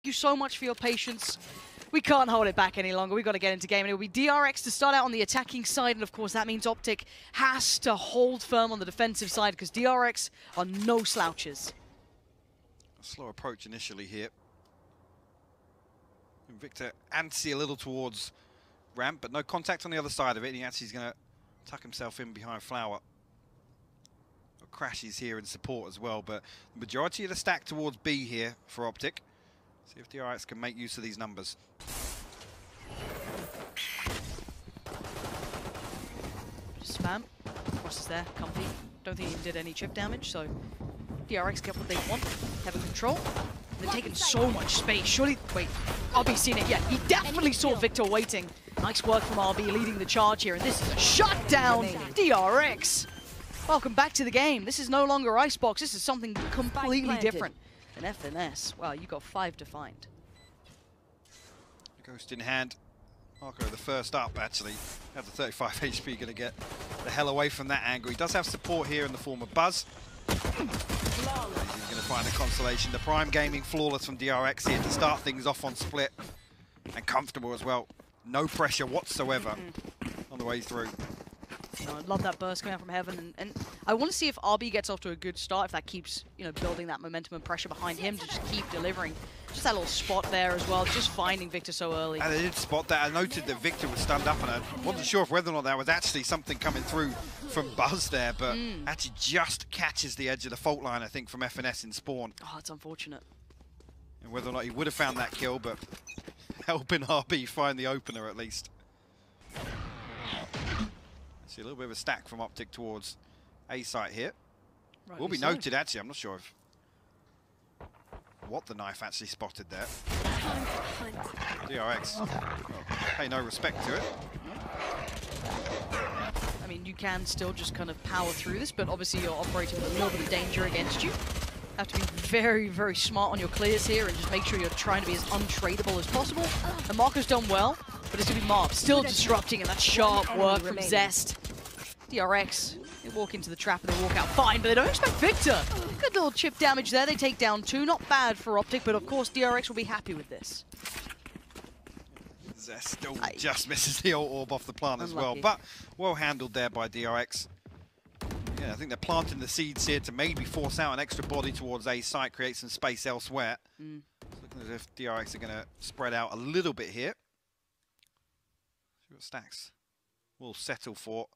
you so much for your patience. We can't hold it back any longer. We've got to get into game. And it'll be DRX to start out on the attacking side. And of course, that means OpTic has to hold firm on the defensive side because DRX are no slouches. A slow approach initially here. And Victor antsy a little towards ramp, but no contact on the other side of it. And he's going to tuck himself in behind Flower. Crashes here in support as well, but the majority of the stack towards B here for OpTic. See if DRX can make use of these numbers. Just spam. Crosses there, comfy. Don't think he did any chip damage, so DRX get what they want. Having control. They're taking so much space. Surely, wait, RB seen it? Yeah, he definitely saw Victor waiting. Nice work from RB leading the charge here, and this is a shutdown. DRX. Welcome back to the game. This is no longer Icebox. This is something completely different than FNS. Wow, you got 5 to find. Ghost in hand. Marco the first up, actually. Have the 35 HP, going to get the hell away from that angle. He does have support here in the form of Buzz. He's going to find a consolation. The Prime Gaming flawless from DRX here to start things off on split. And comfortable as well. No pressure whatsoever on the way through. I love that burst coming out from heaven, and I want to see if RB gets off to a good start, if that keeps, building that momentum and pressure behind him to just keep delivering. Just that little spot there as well, just finding Victor so early. And they did spot that. I noted that Victor was stunned up, and I wasn't sure if whether or not that was actually something coming through from Buzz there, but actually just catches the edge of the fault line, I think, from FNS in spawn. Oh, it's unfortunate. And whether or not he would have found that kill, but helping RB find the opener at least. See a little bit of a stack from OpTic towards A site here. Right, will be noted, actually. I'm not sure if what the knife actually spotted there. DRX. Well, pay no respect to it. I mean, you can still just kind of power through this, but obviously you're operating with a little bit of danger against you. Have to be very, very smart on your clears here and just make sure you're trying to be as untradeable as possible. And Marco's done well, but it's going to be Mark still disrupting, and that's sharp work from Zest. DRX, they walk into the trap and they walk out fine, but they don't expect Victor. Good little chip damage there. They take down 2. Not bad for OpTic, but of course DRX will be happy with this. Zest still just misses the orb off the plant as well, but well handled there by DRX. Yeah, I think they're planting the seeds here to maybe force out an extra body towards A site, create some space elsewhere. It's looking as if DRX are going to spread out a little bit here. See what stacks will settle for.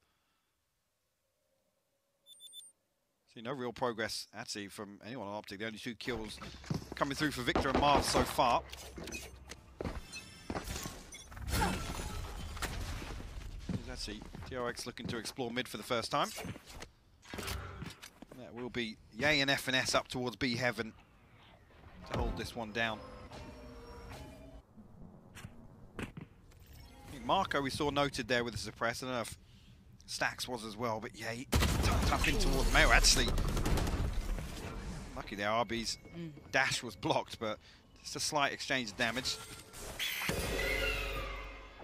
See, no real progress, actually, from anyone on OpTic. The only 2 kills coming through for Victor and Marv so far. There's actually DRX looking to explore mid for the first time. That will be Yay and FNS up towards B Heaven to hold this one down. I think Marco we saw noted there with the suppress. I don't know if Stacks was as well, but Yay tucked in towards Mayo actually. Lucky there, RB's dash was blocked, but just a slight exchange of damage.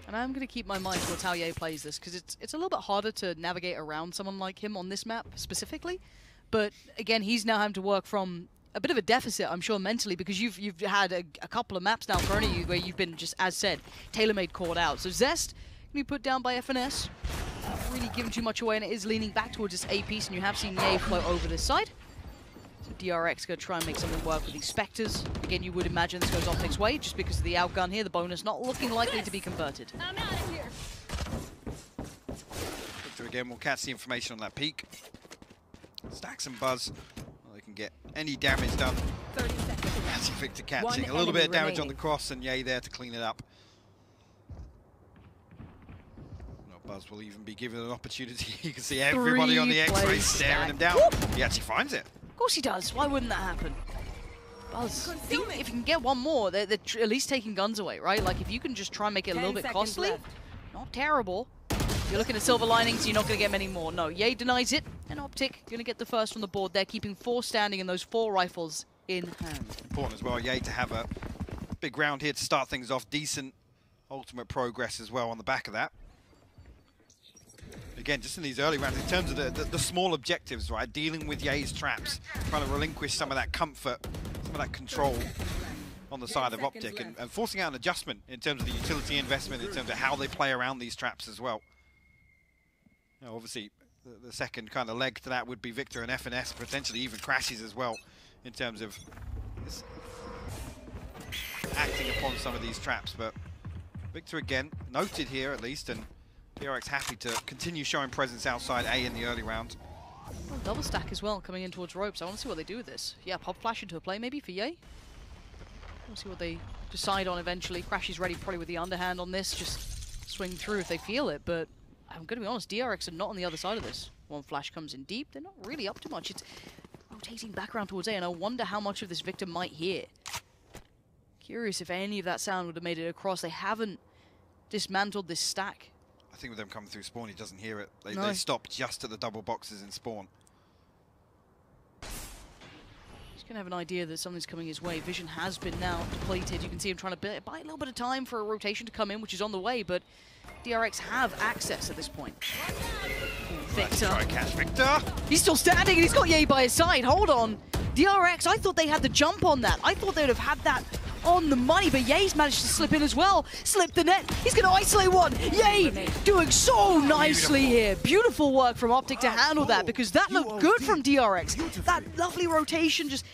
And I'm going to keep my mind towards how Ye plays this, because it's a little bit harder to navigate around someone like him on this map specifically. But again, he's now having to work from a bit of a deficit, I'm sure, mentally, because you've had a couple of maps now thrown at you where you've been, just as said, tailor-made caught out. So Zest can be put down by FNS. Not really giving too much away, and it is leaning back towards this A piece, and you have seen Ye float over this side. So DRX going to try and make something work with these Spectres. Again, you would imagine this goes OpTic's way, just because of the outgun here, the bonus not looking likely to be converted. I'm out of here. Victor again will catch the information on that peak. Stacks and Buzz, well, they can get any damage done. 30 seconds. That's Victor catching a little bit of damage on the cross, and Yay there to clean it up. Buzz will even be given an opportunity. You can see everybody on the X-ray staring him down. Woo! He actually finds it. Of course he does. Why wouldn't that happen? Buzz, if you can get one more, they're at least taking guns away, right? Like, if you can just try and make it a little bit costly, not terrible. You're looking at silver linings, you're not going to get many more. No, Ye denies it, and OpTic going to get the first on the board. They're keeping 4 standing and those 4 rifles in hand. Important as well, Ye to have a big round here to start things off. Decent ultimate progress as well on the back of that. Again, just in these early rounds, in terms of the small objectives, right? Dealing with Ye's traps, trying to relinquish some of that comfort, some of that control. on the side of OpTic and forcing out an adjustment in terms of the utility investment, in terms of how they play around these traps as well. You know, obviously, the second kind of leg to that would be Victor and FNS, potentially even crashes as well, in terms of acting upon some of these traps. But Victor again, noted here at least, and DRX happy to continue showing presence outside A in the early round. Well, double stack as well, coming in towards ropes. I want to see what they do with this. Yeah, pop flash into a play maybe for Ye. We'll see what they decide on eventually. Crash is ready probably with the underhand on this, just swing through if they feel it, but I'm going to be honest, DRX are not on the other side of this. One flash comes in deep, they're not really up to much. It's rotating back around towards A, and I wonder how much of this Victor might hear. Curious if any of that sound would have made it across. They haven't dismantled this stack. I think with them coming through spawn, he doesn't hear it. They stop just at the double boxes in spawn. He's going to have an idea that something's coming his way. Vision has been now depleted. You can see him trying to buy a little bit of time for a rotation to come in, which is on the way, but DRX have access at this point. Victor. Try and catch Victor. He's still standing and he's got Ye by his side. Hold on. DRX, I thought they had the jump on that. I thought they would have had that on the money, but Ye's managed to slip in as well. Slip the net. He's going to isolate one. Ye doing so nicely here. Beautiful work from OpTic to handle that, because that looked good from DRX. That lovely rotation, just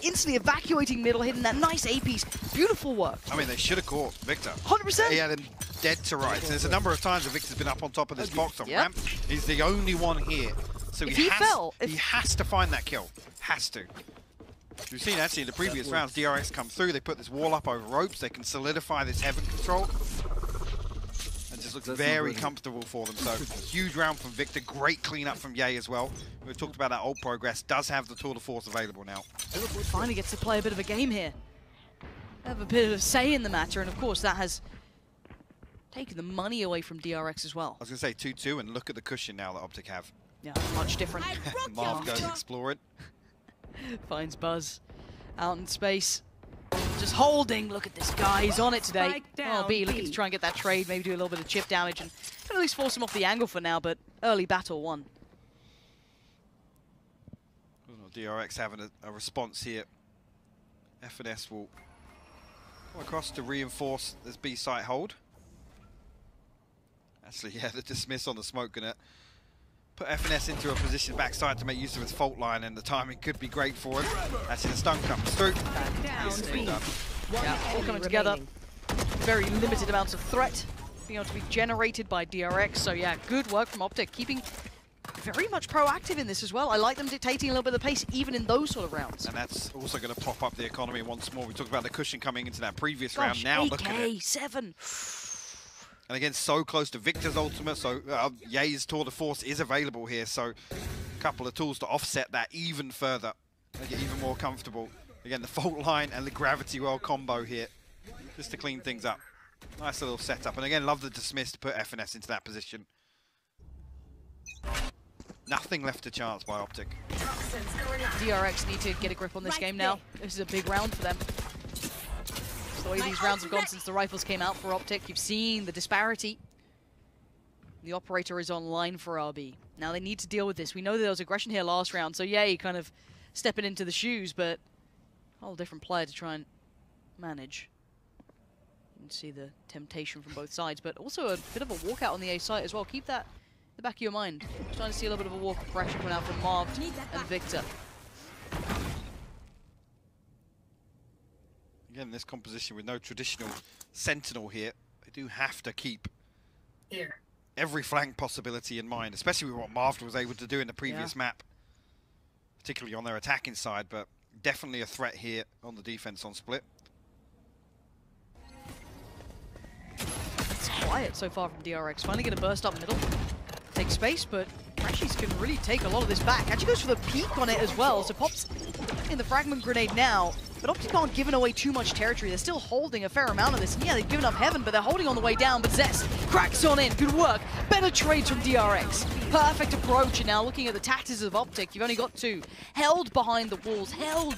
instantly evacuating middle, hitting that nice A piece. Beautiful work. I mean, they should have caught Victor. 100%. He had him dead to rights. And there's a number of times that Victor's been up on top of this box on ramp. He's the only one here. So he has to find that kill. Has to. We've seen actually in the previous rounds, DRX come through, they put this wall up over ropes, they can solidify this heaven control. And just looks very comfortable for them. So huge round from Victor, great cleanup from Ye as well. We talked about that old progress, does have the tour de force available now. Finally gets to play a bit of a game here. Have a bit of say in the matter, and of course that has taken the money away from DRX as well. I was going to say 2-2, and look at the cushion now that OpTic have. Yeah, much different. Marv goes explore it. Finds Buzz out in space. Just holding. Look at this guy. He's on it today. Oh, B looking to try and get that trade, maybe do a little bit of chip damage, and at least force him off the angle for now, but early battle won. DRX having a response here. FNS will go across to reinforce this B site hold. Actually, yeah, the dismiss on the smoke gonna put FNS into a position backside to make use of his fault line, and the timing could be great for him. Actually, the stun comes through. Yeah, all coming together. Very limited amounts of threat being able to be generated by DRX. So yeah, good work from OpTic, keeping very much proactive in this as well. I like them dictating a little bit of the pace even in those sort of rounds. And that's also going to prop up the economy once more. We talked about the cushion coming into that previous round. Now look at it. 7. And again, so close to Victor's ultimate, so Ye's tour de force is available here, so a couple of tools to offset that even further, make it even more comfortable. Again, the fault line and the gravity well combo here, just to clean things up. Nice little setup, and again, love the dismiss to put FNS into that position. Nothing left to chance by OpTic. DRX need to get a grip on this game now. This is a big round for them. The way these rounds have gone since the rifles came out for OpTic, you've seen the disparity. The operator is online for RB. Now they need to deal with this. We know there was aggression here last round, so yeah, kind of stepping into the shoes, but a whole different player to try and manage. You can see the temptation from both sides, but also a bit of a walkout on the A site as well. Keep that in the back of your mind. Trying to see a little bit of a walk of pressure coming out from Marv and Victor. Again, this composition with no traditional sentinel here, they do have to keep every flank possibility in mind, especially with what Marv was able to do in the previous map, particularly on their attacking side, but definitely a threat here on the defense on split. It's quiet so far from DRX. Finally get a burst up middle, take space, but Crashies can really take a lot of this back. Actually goes for the peek on it as well, so pops in the fragment grenade now. But OpTic aren't giving away too much territory. They're still holding a fair amount of this. And yeah, they've given up heaven, but they're holding on the way down. But Zest cracks on in. Good work. Better trades from DRX. Perfect approach. And now looking at the tactics of OpTic, you've only got 2. Held behind the walls. Held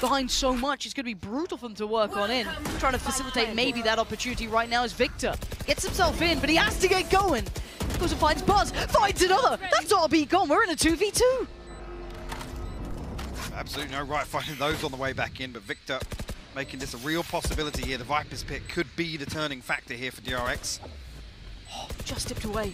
behind so much. It's going to be brutal for them to work on in. Trying to facilitate maybe that opportunity right now is Victor. Gets himself in, but he has to get going. Goes and finds Buzz. Finds another. That's RB gone. We're in a 2v2. Absolutely no right finding those on the way back in, but Victor making this a real possibility here. The Viper's Pit could be the turning factor here for DRX. Oh, just tipped away.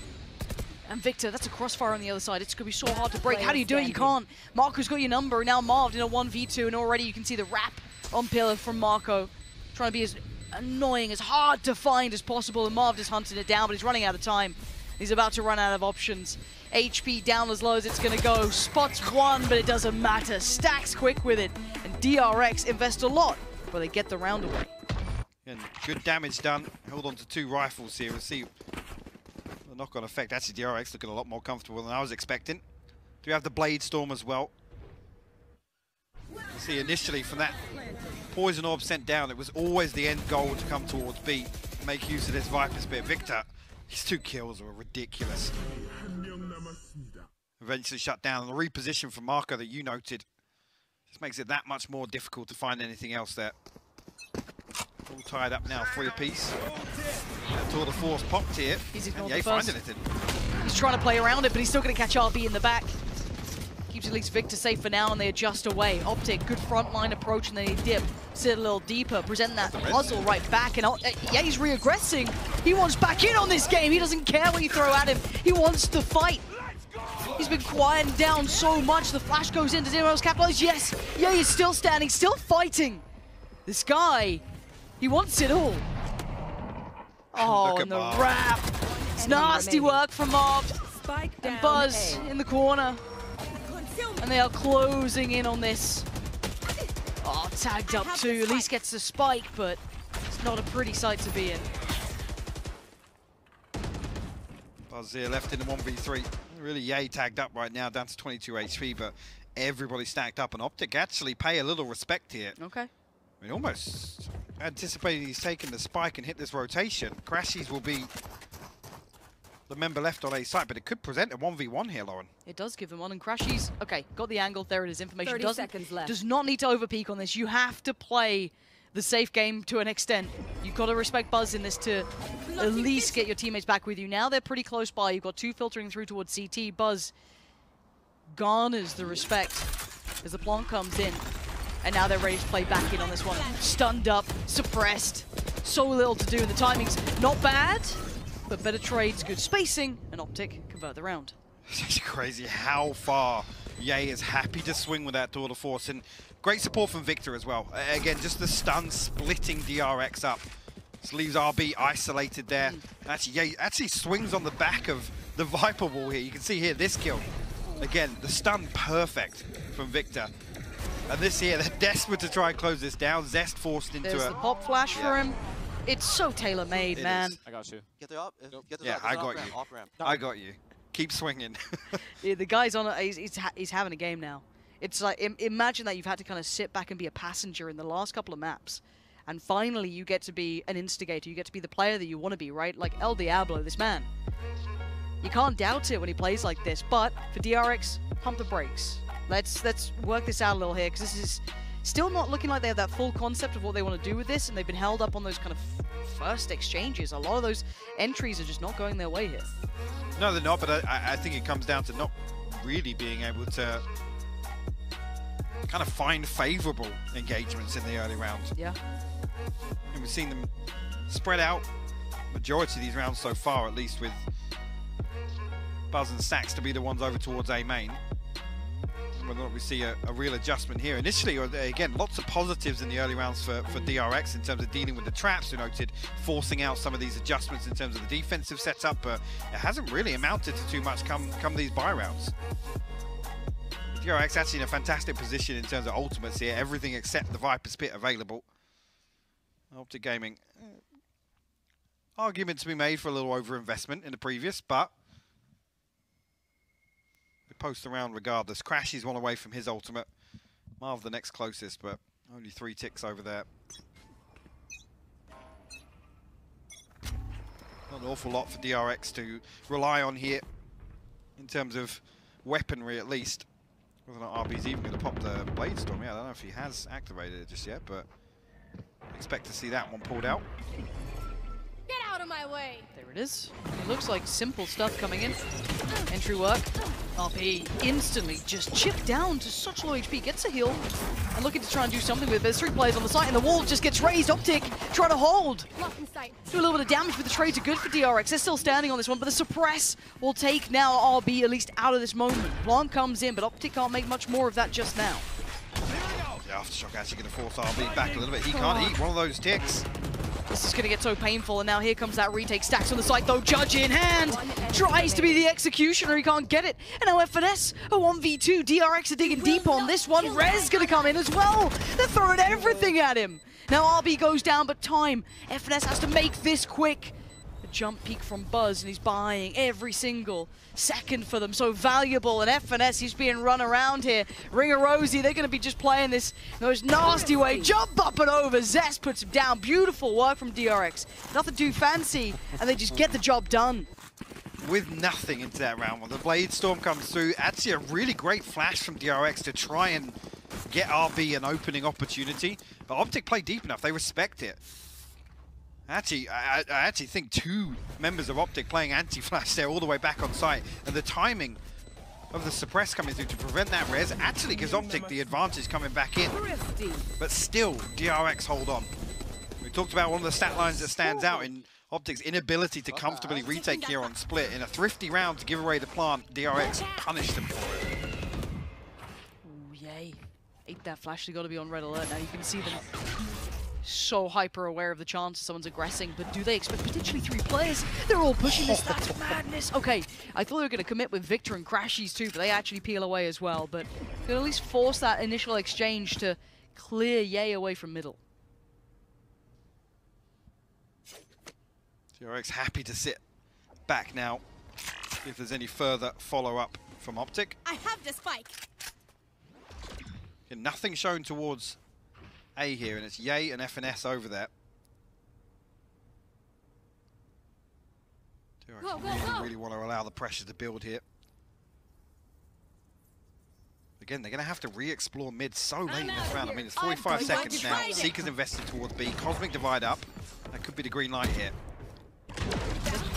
And Victor, that's a crossfire on the other side. It's going to be so hard to break. How do you do it? You can't. Marco's got your number. Now Marved in a 1v2, and already you can see the wrap on Pillar from Marco. Trying to be as annoying, as hard to find as possible, and Marved is hunting it down, but he's running out of time. He's about to run out of options. HP down as low as it's going to go. Spots one, but it doesn't matter. Stacks quick with it, and DRX invest a lot, but they get the round away. And good damage done. Hold on to 2 rifles here and see the knock-on effect. Actually, DRX looking a lot more comfortable than I was expecting. Do we have the Blade Storm as well? You see, initially from that Poison Orb sent down, it was always the end goal to come towards B, make use of this Viper's Pit. Victor, his 2 kills were ridiculous. Eventually shut down, and the reposition from Marco that you noted just makes it that much more difficult to find anything else there. All tied up now, 3 apiece. Tour de Force popped here. He's ignored and the find first. anything. He's trying to play around it, but he's still going to catch RB in the back. Keeps at least Victor safe for now, and they adjust away. OpTic, good frontline approach, and then he dip. Sit a little deeper, present that puzzle right back. And yeah, he's re-aggressing. He wants back in on this game. He doesn't care what you throw at him. He wants to fight. He's been quieting down so much. The flash goes in. Does anyone else capitalize? Yes. Yeah, he's still standing, still fighting. This guy, he wants it all. Oh, and the wrap. It's nasty work from Mobbed. And Buzz in the corner. And they are closing in on this. Oh, tagged up too. At least gets the spike, but it's not a pretty sight to be in. Buzz here left in the 1v3. Really yay tagged up right now, down to 22 HP, but everybody stacked up, and OpTic actually pay a little respect here. Okay. I mean, almost anticipating he's taking the spike and hit this rotation. Crashies will be the member left on A site, but it could present a 1v1 here, Lauren. It does give him one, and Crashies, okay, got the angle, there it is, information. 30 seconds left. Does not need to overpeak on this. You have to play the safe game to an extent. You've got to respect Buzz in this to at least get your teammates back with you. Now they're pretty close by. You've got 2 filtering through towards CT. Buzz garners the respect as the plant comes in. And now they're ready to play back in on this one. Stunned up, suppressed. So little to do, and the timing's not bad, but better trades, good spacing, and OpTic convert the round. It's crazy how far Ye is happy to swing with that Tour de Force, and great support from Victor as well. Again, just the stun splitting DRX up. Just leaves RB isolated there. Actually, Ye actually swings on the back of the Viper wall here. You can see here this kill. Again, the stun perfect from Victor. And this here, they're desperate to try and close this down. Zest forced into There's the pop flash for him. It's so tailor-made, man. I got you. Get the up. Get the Yeah, up, I got you. Off ramp. I got you. Keep swinging. Yeah, the guy's on. He's having a game now. It's like imagine that you've had to kind of sit back and be a passenger in the last couple of maps, and finally you get to be an instigator. You get to be the player that you want to be, right? Like El Diablo, this man. You can't doubt it when he plays like this. But for DRX, pump the brakes. Let's work this out a little here, because this is still not looking like they have that full concept of what they want to do with this, and they've been held up on those kind of first exchanges. A lot of those entries are just not going their way here. No, they're not, but I think it comes down to not really being able to kind of find favorable engagements in the early rounds. Yeah. And we've seen them spread out majority of these rounds so far, at least with Buzz and Sax to be the ones over towards A main. Whether or not we see a real adjustment here. Initially, again, lots of positives in the early rounds for DRX in terms of dealing with the traps, we noted, forcing out some of these adjustments in terms of the defensive setup, but it hasn't really amounted to too much come these buy rounds. DRX actually in a fantastic position in terms of ultimates here, everything except the Viper's Pit available. OpTic Gaming. Argument to be made for a little overinvestment in the previous, but post around regardless. Crash is one away from his ultimate. Marv the next closest, but only 3 ticks over there. Not an awful lot for DRX to rely on here in terms of weaponry, at least. Whether or not RB's even going to pop the Blade Storm. Yeah, I don't know if he has activated it just yet, but expect to see that one pulled out. Get out out of my way. There it is. It looks like simple stuff coming in. Entry work. RP instantly just chipped down to such low HP. Gets a heal and looking to try and do something with it. There's 3 players on the site and the wall just gets raised. OpTic trying to hold. Lock in sight. Do a little bit of damage, but the trades are good for DRX. They're still standing on this one, but the suppress will take now RB at least out of this moment. Blanc comes in, but OpTic can't make much more of that just now. The Aftershock actually going to force RB back a little bit. He can't eat one of those ticks. This is going to get so painful, and now here comes that retake. Stacks on the site, though. Judge in hand. Tries to be the executioner. He can't get it. And now FNS, a 1v2. DRX are digging deep on this one. Rez going to come in as well. They're throwing everything at him. Now RB goes down, but time. FNS has to make this quick. A jump peek from Buzz, and he's buying every single second for them. So valuable, and FNS, he's being run around here. Ringer Rosie, they're going to be just playing this in the most nasty way. Jump up and over. Zest puts him down. Beautiful work from DRX. Nothing too fancy, and they just get the job done. With nothing into that round, when the Blade Storm comes through, actually a really great flash from DRX to try and get RB an opening opportunity. But OpTic play deep enough, they respect it. Actually, I actually think 2 members of OpTic playing anti-flash there all the way back on site, and the timing of the suppress coming through to prevent that res actually gives OpTic the advantage coming back in. But still, DRX hold on. We talked about one of the stat lines that stands out in OpTic's inability to comfortably retake here on split. In a thrifty round to give away the plant, DRX punished them for it. Ooh, yay. Ate that flash, they got to be on red alert now. You can see them so hyper aware of the chance someone's aggressing, but do they expect potentially 3 players? They're all pushing this. That's madness. Okay, I thought they were going to commit with Victor and Crashies too, but they actually peel away as well. But they'll at least force that initial exchange to clear Ye away from middle. DRX happy to sit back now if there's any further follow-up from OpTic. I have the spike. And nothing shown towards A here, and it's Ye and FNS over there. DRX really want to allow the pressure to build here. Again, they're going to have to re-explore mid so late in this round. I mean, it's 45 seconds now. Seeker's invested towards B. Cosmic Divide up. That could be the green light here.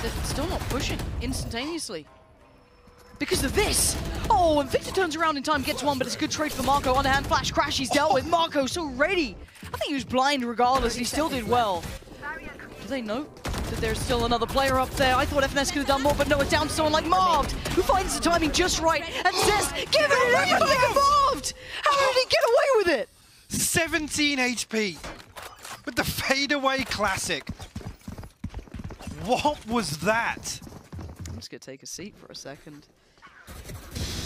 They're still not pushing instantaneously because of this. Oh, and Victor turns around in time, gets one, but it's a good trade for Marco. Underhand flash crash, he's dealt with. Marco so ready. I think he was blind regardless, and he still did well. Do they know that there's still another player up there? I thought FNS could have done more, but no, it's down to someone like Marved, who finds the timing just right and says, give it everything involved! How did he get away with it? 17 HP with the fadeaway classic. What was that? I'm just gonna take a seat for a second.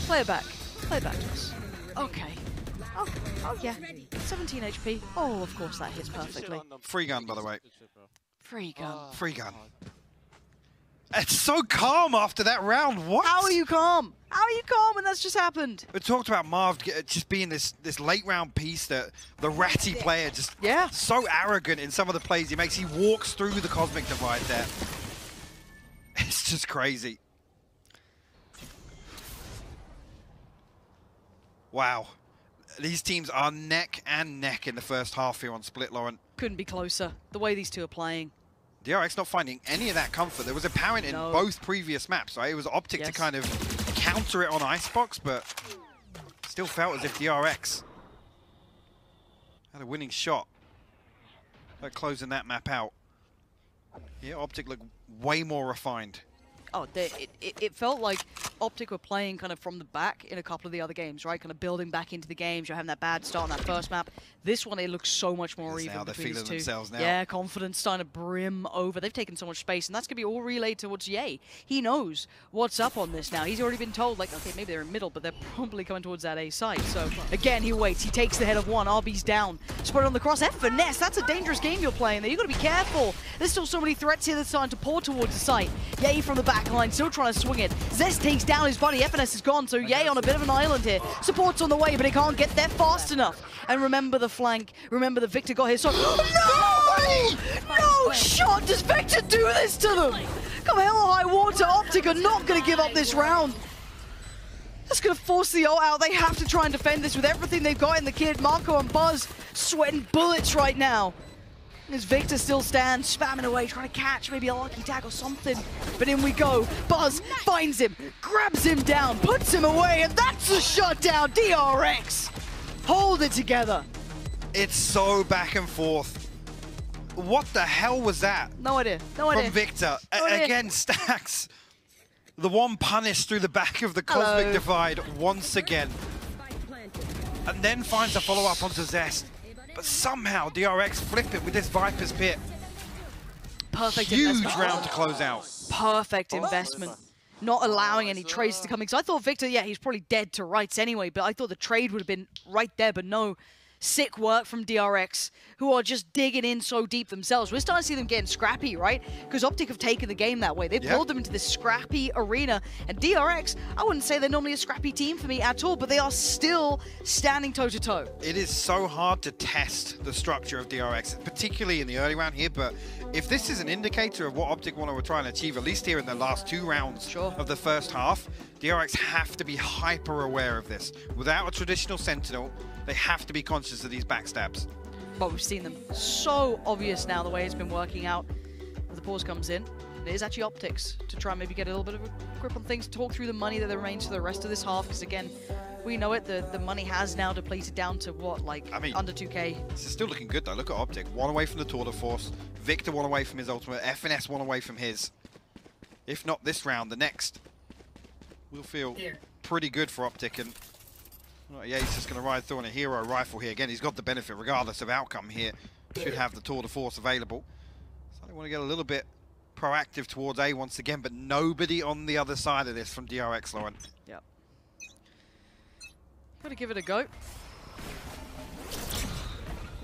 Play it back. Play it back to us. Okay. Oh yeah. 17 HP. Oh, of course that hits perfectly. Free gun, by the way. Free gun. Free gun. It's so calm after that round. What? How are you calm? How are you calm when that's just happened? We talked about Marv just being this late round piece, that the ratty player, just so arrogant in some of the plays he makes. He walks through the Cosmic Divide there. It's just crazy. Wow. These teams are neck and neck in the first half here on Split, Lauren. Couldn't be closer, the way these two are playing. DRX not finding any of that comfort. There was apparent in both previous maps, right? It was OpTic to kind of counter it on Icebox, but still felt as if DRX had a winning shot at closing that map out. Here, OpTic looked way more refined. Oh, it felt like OpTic were playing kind of from the back in a couple of the other games, right? Kind of building back into the games. You're having that bad start on that first map. This one, it looks so much more even between these two. Themselves now. Yeah, confidence starting to brim over. They've taken so much space, and that's going to be all relayed towards Ye. He knows what's up on this now. He's already been told, like, okay, maybe they're in middle, but they're probably coming towards that A site. So, again, he waits. He takes the head of one. RB's down. Spread on the cross. FNS, that's a dangerous game you're playing there. You've got to be careful. There's still so many threats here that's starting to pour towards the site. Ye from the back line, still trying to swing it. Zest takes down his buddy. FNS is gone, so Ye on a bit of an island here. Support's on the way, but he can't get there fast enough. And remember the flank. Remember that Victor got his shot. No! No shot! Does Victor do this to them? Come hell or high water, OpTic are not going to give up this round. That's going to force the ult out. They have to try and defend this with everything they've got in the kid. Marco and Buzz sweating bullets right now. As Victor still stands, spamming away, trying to catch maybe a lucky tag or something. But in we go. Buzz finds him, grabs him down, puts him away, and that's a shutdown. DRX hold it together. It's so back and forth. What the hell was that? No idea. No idea. From Victor. Again, Stacks. The one punished through the back of the Cosmic Divide once again. And then finds a follow-up onto Zest. But somehow DRX flip it with this Viper's Pit. Perfect Huge investment. round to close out. Perfect investment. Not allowing any trades to come in. Because I thought Victor, yeah, he's probably dead to rights anyway, but I thought the trade would have been right there, but no. Sick work from DRX, who are just digging in so deep themselves. We're starting to see them getting scrappy, right? Because OpTic have taken the game that way. They've pulled them into this scrappy arena. And DRX, I wouldn't say they're normally a scrappy team for me at all, but they are still standing toe-to-toe. It is so hard to test the structure of DRX, particularly in the early round here, but if this is an indicator of what OpTic want to try and achieve, at least here in the last 2 rounds of the first half, DRX have to be hyper aware of this. Without a traditional Sentinel, they have to be conscious of these backstabs. But we've seen them so obvious now the way it's been working out. The pause comes in. It is actually OpTic's to try and maybe get a little bit of a grip on things, talk through the money that remains for the rest of this half, because again, we know it, the money has now depleted down to what, like, I mean, under 2K. This is still looking good though. Look at OpTic. 1 away from the Tour de Force. Victor 1 away from his ultimate. FNS 1 away from his. If not this round, the next will feel pretty good for OpTic. And yeah, he's just going to ride through on a hero rifle here. Again, he's got the benefit regardless of outcome here. Should have the Tour de Force available. So they want to get a little bit proactive towards A once again, but nobody on the other side of this from DRX, Lauren. Yep. Got to give it a go.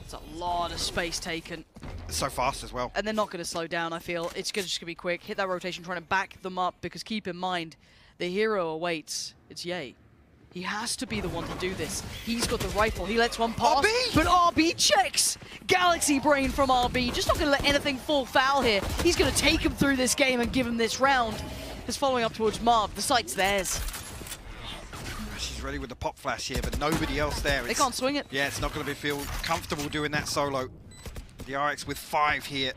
It's a lot of space taken. So fast as well. And they're not going to slow down, I feel. It's just going to be quick. Hit that rotation, trying to back them up, because keep in mind, the hero awaits. It's Ye. He has to be the one to do this. He's got the rifle. He lets one pass, but RB checks. Galaxy brain from RB. Just not going to let anything fall foul here. He's going to take him through this game and give him this round. He's following up towards Marv. The site's theirs. She's ready with the pop flash here, but nobody else there. They can't swing it. Yeah, it's not going to feel comfortable doing that solo. The RX with 5 here.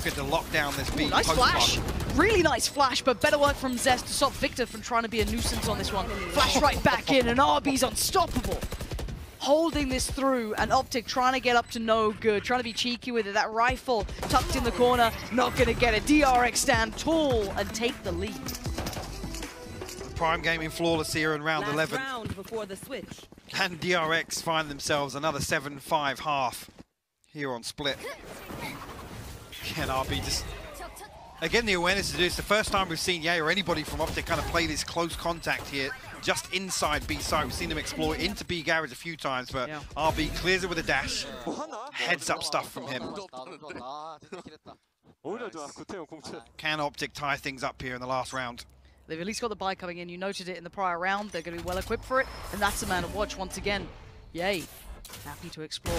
Good to lock down this beat. Nice flash. Really nice flash, but better work from Zest to stop Victor from trying to be a nuisance on this one. Flash right back in, and RB's unstoppable. Holding this through, and OpTic trying to get up to no good, trying to be cheeky with it. That rifle tucked in the corner, not going to get it. DRX stand tall and take the lead. Prime Gaming flawless here in round 11. Round before the switch. And DRX find themselves another 7-5 half here on Split. Again, RB just... Again, the awareness to do this. The first time we've seen Ye or anybody from OpTic kind of play this close contact here, just inside B side. We've seen them explore into B garage a few times, but RB clears it with a dash. Heads up stuff from him. Can OpTic tie things up here in the last round? They've at least got the buy coming in. You noted it in the prior round. They're going to be well equipped for it, and that's the man to watch once again. Ye. Happy to explore,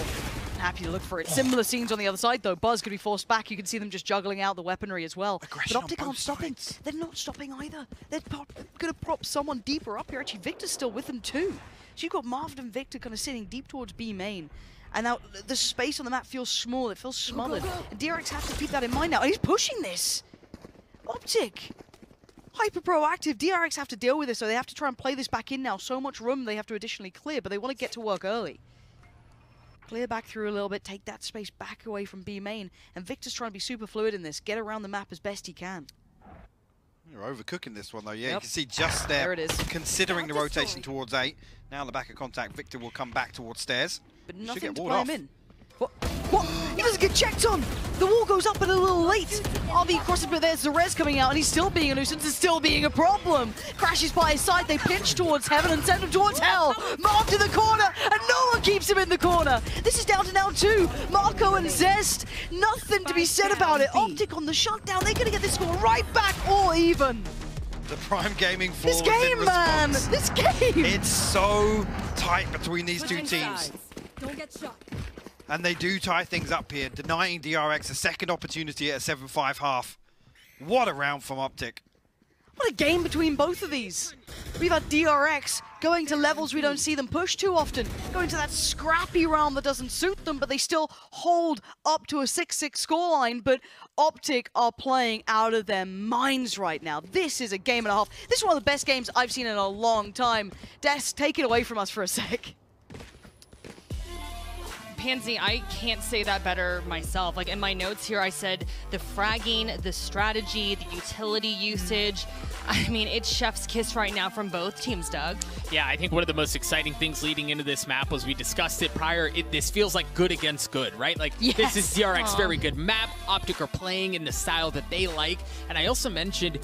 happy to look for it. Similar scenes on the other side, though. Buzz could be forced back. You can see them just juggling out the weaponry as well. Aggression but OpTic aren't stopping. They're not stopping either. They're going to prop someone deeper up here. Actually, Victor's still with them too. So you've got Marv and Victor kind of sitting deep towards B main. And now the space on the map feels small. It feels smothered. And DRX have to keep that in mind now. And he's pushing this. OpTic. Hyper proactive. DRX have to deal with this, so they have to try and play this back in now. So much room they have to additionally clear, but they want to get to work early. Clear back through a little bit, take that space back away from B main, and Victor's trying to be super fluid in this, get around the map as best he can. You're overcooking this one though, yeah. You can see just there it is. Considering the rotation towards A. Now in the back of contact, Victor will come back towards stairs. But nothing to play him in. What? He doesn't get checked on! The wall goes up, but a little late. RB crosses, but there's the res coming out, and he's still being a nuisance and still being a problem. Crashes by his side, they pinch towards heaven and send him towards hell. Marv to the corner, and no one keeps him in the corner. This is down to now 2. Marco and Zest, nothing to be said about it. OpTic on the shutdown, they're gonna get this score right back or even. The Prime Gaming flawless This game, man! This game! It's so tight between these two teams. Don't get shot. And they do tie things up here, denying DRX a second opportunity at a 7-5 half. What a round from OpTic. What a game between both of these. We've had DRX going to levels we don't see them push too often, going to that scrappy realm that doesn't suit them, but they still hold up to a 6-6 scoreline. But OpTic are playing out of their minds right now. This is a game and a half. This is one of the best games I've seen in a long time. Des, take it away from us for a sec. Pansy, I can't say that better myself. Like in my notes here, I said the fragging, the strategy, the utility usage. I mean, it's chef's kiss right now from both teams, Doug. Yeah, I think one of the most exciting things leading into this map was we discussed it prior. This feels like good against good, right? Like This is DRX very good map. OpTic are playing in the style that they like. And I also mentioned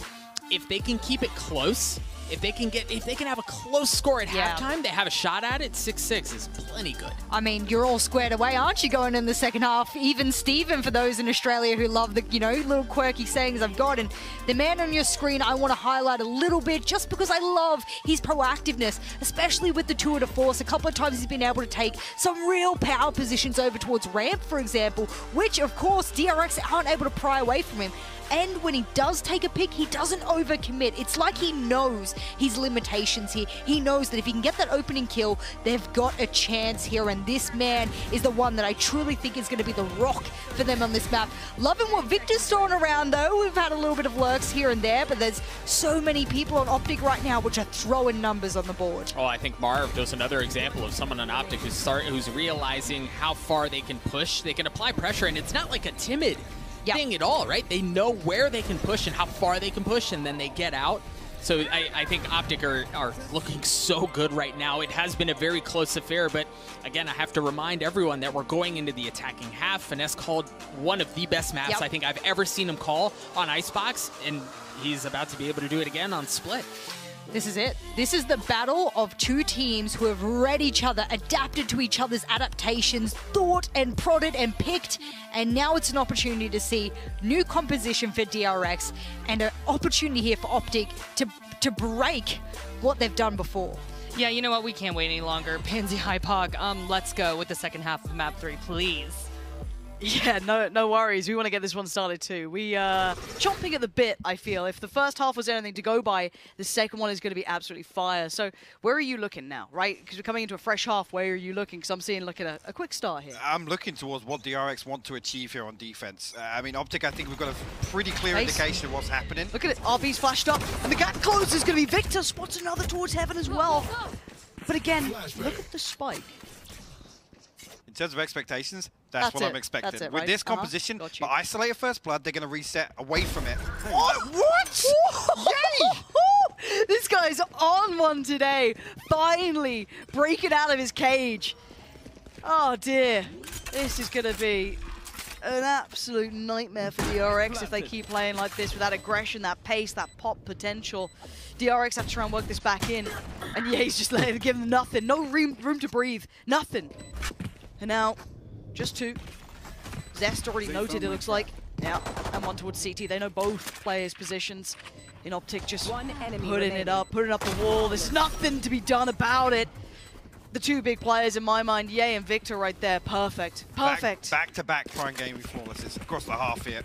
if they can keep it close, if they can have a close score at halftime, they have a shot at it. 6-6 is plenty good. I mean, you're all squared away, aren't you, going in the second half? Even Steven, for those in Australia who love the, little quirky sayings I've got. And the man on your screen, I want to highlight a little bit just because I love his proactiveness, especially with the tour de force. A couple of times he's been able to take some real power positions over towards ramp, for example, which, of course, DRX aren't able to pry away from him. And when he does take a pick, he doesn't overcommit. It's like he knows his limitations here. He knows that if he can get that opening kill, they've got a chance here. And this man is the one that I truly think is going to be the rock for them on this map. Loving what Victor's throwing around, though. We've had a little bit of lurks here and there, but there's so many people on OpTic right now which are throwing numbers on the board. Oh, I think Marv was another example of someone on OpTic who's realizing how far they can push. They can apply pressure, and it's not like a timid thing at all, right? They know where they can push and how far they can push, and then they get out. So I think OpTic are looking so good right now. It has been a very close affair, but again, I have to remind everyone that we're going into the attacking half. Finesse called one of the best maps I think I've ever seen him call on Icebox, and he's about to be able to do it again on Split. This is it. This is the battle of two teams who have read each other, adapted to each other's adaptations, thought and prodded and picked, and now it's an opportunity to see new composition for DRX and an opportunity here for OpTic to break what they've done before. Yeah, you know what? We can't wait any longer. Pansy Hypog, let's go with the second half of map 3, please. Yeah, no worries. We want to get this one started too. We chomping at the bit, I feel. If the first half was anything to go by, the second one is going to be absolutely fire. So where are you looking now, right? Because we're coming into a fresh half. Where are you looking? Because I'm seeing at a quick start here. I'm looking towards what DRX want to achieve here on defense. I mean, OpTic, I think we've got a pretty clear indication of what's happening. Look at it. RB's flashed up, and the gap closes is going to be Victor. Spots another towards heaven as well. But again, look at the spike. In terms of expectations, that's what I'm expecting. That's it, With right? this composition, Got you. but Isolate at First Blood, they're going to reset away from it. What? Yay! This guy's on one today. Finally breaking out of his cage. Oh dear. This is going to be an absolute nightmare for DRX if they keep playing like this with that aggression, that pace, that pop potential. DRX have to try and work this back in. And yeah, he's just letting give them nothing. No room to breathe. Nothing. And now, just two. Zest already noted, it looks like. Yeah, and one towards CT. They know both players' positions. In OpTic, just putting it up the wall. There's nothing to be done about it. The two big players in my mind, Ye and Victor right there. Perfect. Perfect. Back-to-back prime gaming flawlesses across the half here.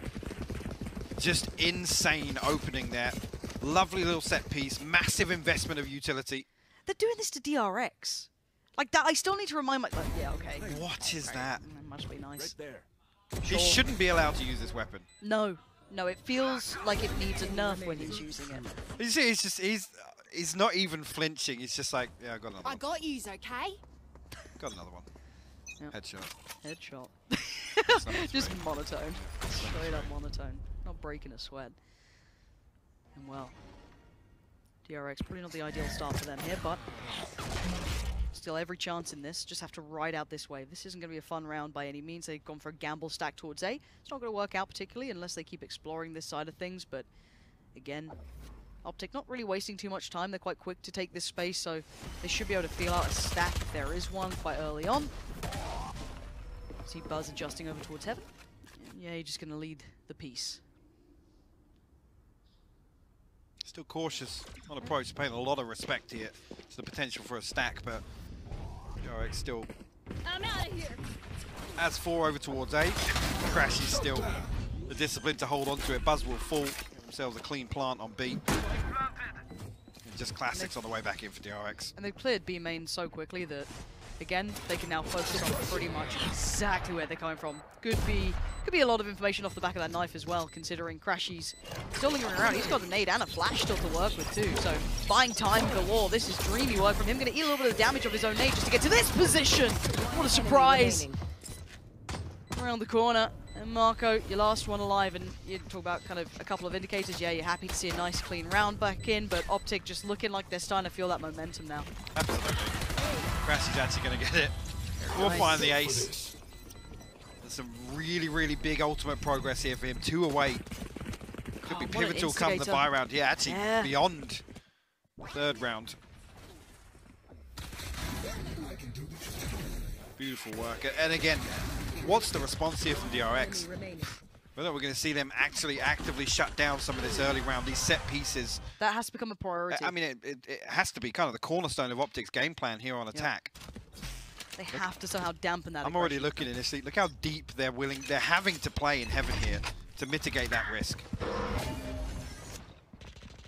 Just insane opening there. Lovely little set piece. Massive investment of utility. They're doing this to DRX. Like that, I still need to remind myself. Yeah, okay. What is that? That must be nice. Right there. He shouldn't be allowed to use this weapon. No, it feels like it needs a nerf when he's using it. You see, he's not even flinching. He's just like, yeah, I got another one. got yous, okay? Got another one. Yep. Headshot. Headshot. Just monotone. Straight up monotone. Not breaking a sweat. And well, DRX probably not the ideal start for them here, but still every chance in this. Just have to ride out this wave. This isn't going to be a fun round by any means. They've gone for a gamble stack towards A. It's not going to work out particularly unless they keep exploring this side of things, but again, OpTic not really wasting too much time. They're quite quick to take this space, so they should be able to feel out a stack if there is one quite early on. See Buzz adjusting over towards heaven. And yeah, you're just going to lead the piece. Still cautious on approach, paying a lot of respect here to the potential for a stack, but DRX still I'm out of here. adds 4 over towards A. Crash is still the discipline to hold on to it. Buzz will fall, give themselves a clean plant on B. just classics on the way back in for DRX. And they've cleared B main so quickly that, again, they can now focus on pretty much exactly where they're coming from. Could be a lot of information off the back of that knife as well, considering Crashy's still lingering around. He's got a nade and a flash still to work with too, so buying time galore. This is dreamy work from him. Going to eat a little bit of damage of his own nade just to get to this position. What a surprise! Around the corner. And Marco, your last one alive, and you talk about kind of a couple of indicators. Yeah, you're happy to see a nice clean round back in, but OpTic just looking like they're starting to feel that momentum now. Absolutely. Crashy's actually going to get it. We'll find the ace. There's some really, really big ultimate progress here for him. 2 away. Could be pivotal come the buy round. Yeah, actually beyond 3rd round. Beautiful work. And again, what's the response here from DRX? Whether we're going to see them actually actively shut down some of this early round, these set pieces. That has to become a priority. I mean, it has to be kind of the cornerstone of OpTic's game plan here on attack. They have to somehow dampen that. I'm already looking at this. Look how deep they're having to play in heaven here to mitigate that risk.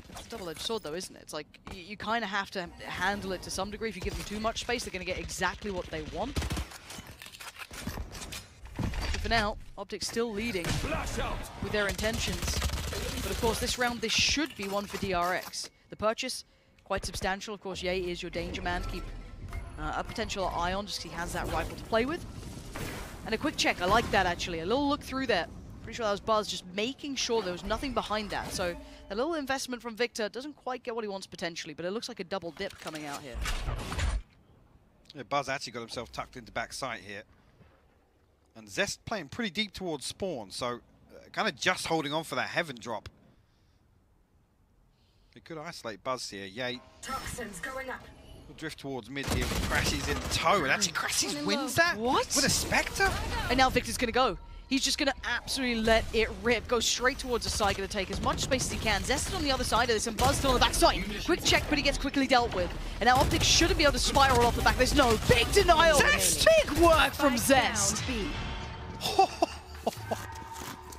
It's a double-edged sword though, isn't it? It's like, you kind of have to handle it to some degree. If you give them too much space, they're going to get exactly what they want. For now, OpTic still leading with their intentions. But of course, this round, this should be one for DRX. The purchase, quite substantial. Of course, Ye is your danger man to keep a potential eye on, just because he has that rifle to play with. And a quick check, I like that actually. A little look through there. Pretty sure that was Buzz just making sure there was nothing behind that. So a little investment from Victor doesn't quite get what he wants potentially, but it looks like a double dip coming out here. Yeah, Buzz actually got himself tucked into back sight here. And Zest playing pretty deep towards spawn, so kind of just holding on for that heaven drop. They could isolate Buzz here. Yay. Toxins going up. We'll drift towards mid here, but Crashy's in tow. And actually, Crashy's wins that? What? With a Spectre? And now Victor's going to go. He's just going to absolutely let it rip. Go straight towards the side, going to take as much space as he can. Zest is on the other side of this, and Buzz still on the back side. Quick check, but he gets quickly dealt with. And now OpTic shouldn't be able to spiral off the back. There's no big denial. Zest! Big work from Zest.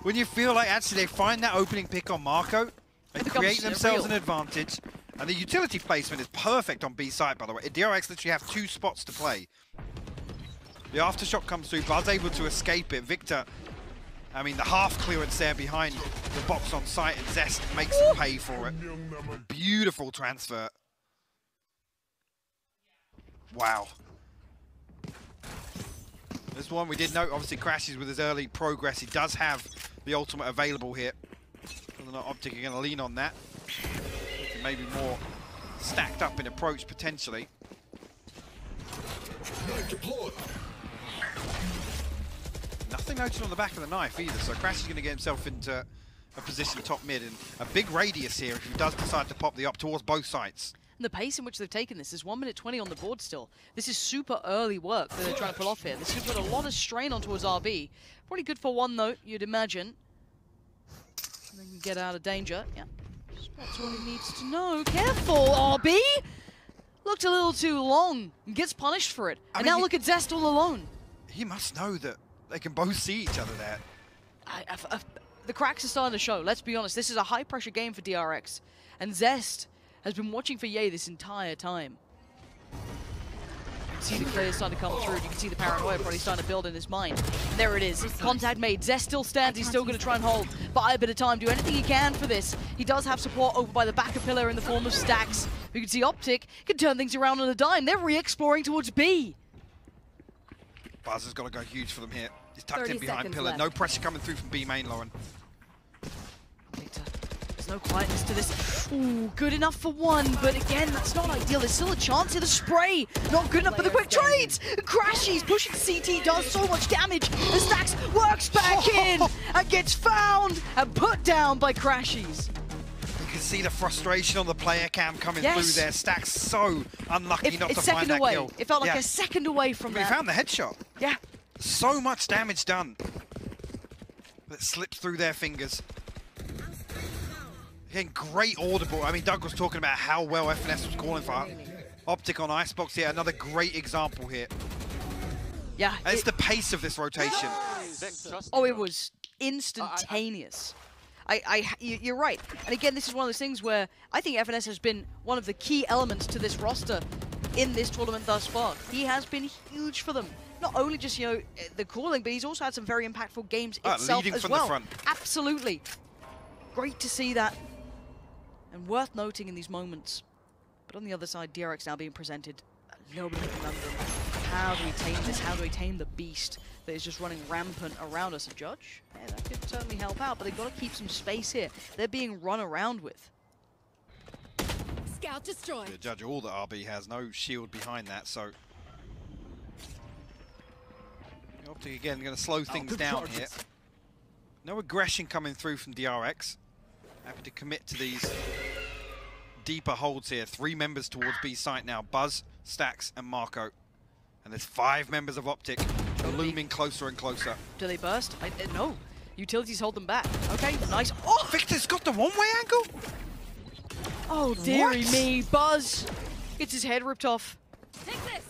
When you feel like actually they find that opening pick on Marco, they create themselves an advantage. And the utility placement is perfect on B side, by the way. DRX literally have 2 spots to play. The aftershock comes through, Buzz able to escape it. Victor, I mean, the half clearance there behind the box on site, and Zest makes him pay for it. Beautiful transfer. Wow. This one we did note, obviously Crashes with his early progress. He does have the ultimate available here. Whether or not OpTic are going to lean on that. Maybe more stacked up in approach potentially. Nothing noted on the back of the knife either, so Crash is going to get himself into a position top mid, and a big radius here if he does decide to pop the up towards both sides. And the pace in which they've taken this is 1 minute 20 on the board still. This is super early work that they're trying to pull off here. This should put a lot of strain on towards RB. Probably good for one though, you'd imagine. And they can get out of danger. Yeah, that's all he needs to know. Careful, RB! Looked a little too long and gets punished for it. And now look at Zest all alone. He must know that they can both see each other there. The cracks are starting to show. Let's be honest, this is a high pressure game for DRX. And Zest has been watching for Ye this entire time. You can see the players starting to come through. You can see the paranoia probably starting to build in his mind. And there it is. Contact made. Zest still stands. He's still going to try and hold. Buy a bit of time. Do anything he can for this. He does have support over by the back of pillar in the form of Stacks. You can see OpTic can turn things around on a dime. They're re-exploring towards B. Buzz has got to go huge for them here. He's tucked in behind pillar. Left. No pressure coming through from B main, Lauren. Victor. There's no quietness to this. Ooh, good enough for one, but again, that's not ideal. There's still a chance here. The spray, not good enough for the quick trades. Crashies pushing CT, does so much damage. The Stacks works back in and gets found and put down by Crashies. You can see the frustration on the player cam coming through there. Stacks so unlucky not to find that kill. It felt like a second away from that. He found the headshot. Yeah. So much damage done. But it slipped through their fingers. Again, great audible. I mean, Doug was talking about how well FNS was calling for OpTic on Icebox here. Another great example here. Yeah. And it's the pace of this rotation. Oh, it was instantaneous. You're right. And again, this is one of those things where I think FNS has been one of the key elements to this roster in this tournament thus far. He has been huge for them. Not only just, you know, the calling, but he's also had some very impactful games itself leading as from well. the front. Absolutely. Great to see that. And worth noting in these moments. But on the other side, DRX now being presented a little bit of a conundrum. How do we tame this? How do we tame the beast that is just running rampant around us? A judge? Yeah, that could certainly help out, but they've got to keep some space here. They're being run around with. Scout destroyed. The judge, all that RB has, no shield behind that, so OpTic again going to slow things down here. No aggression coming through from DRX. Happy to commit to these deeper holds here. 3 members towards B site now. Buzz, Stax, and Marco. And there's 5 members of OpTic looming closer and closer. Do they burst? No. Utilities hold them back. Okay, nice. Oh! Victor's got the one-way angle? Oh, dearie me. Buzz gets his head ripped off. Take this.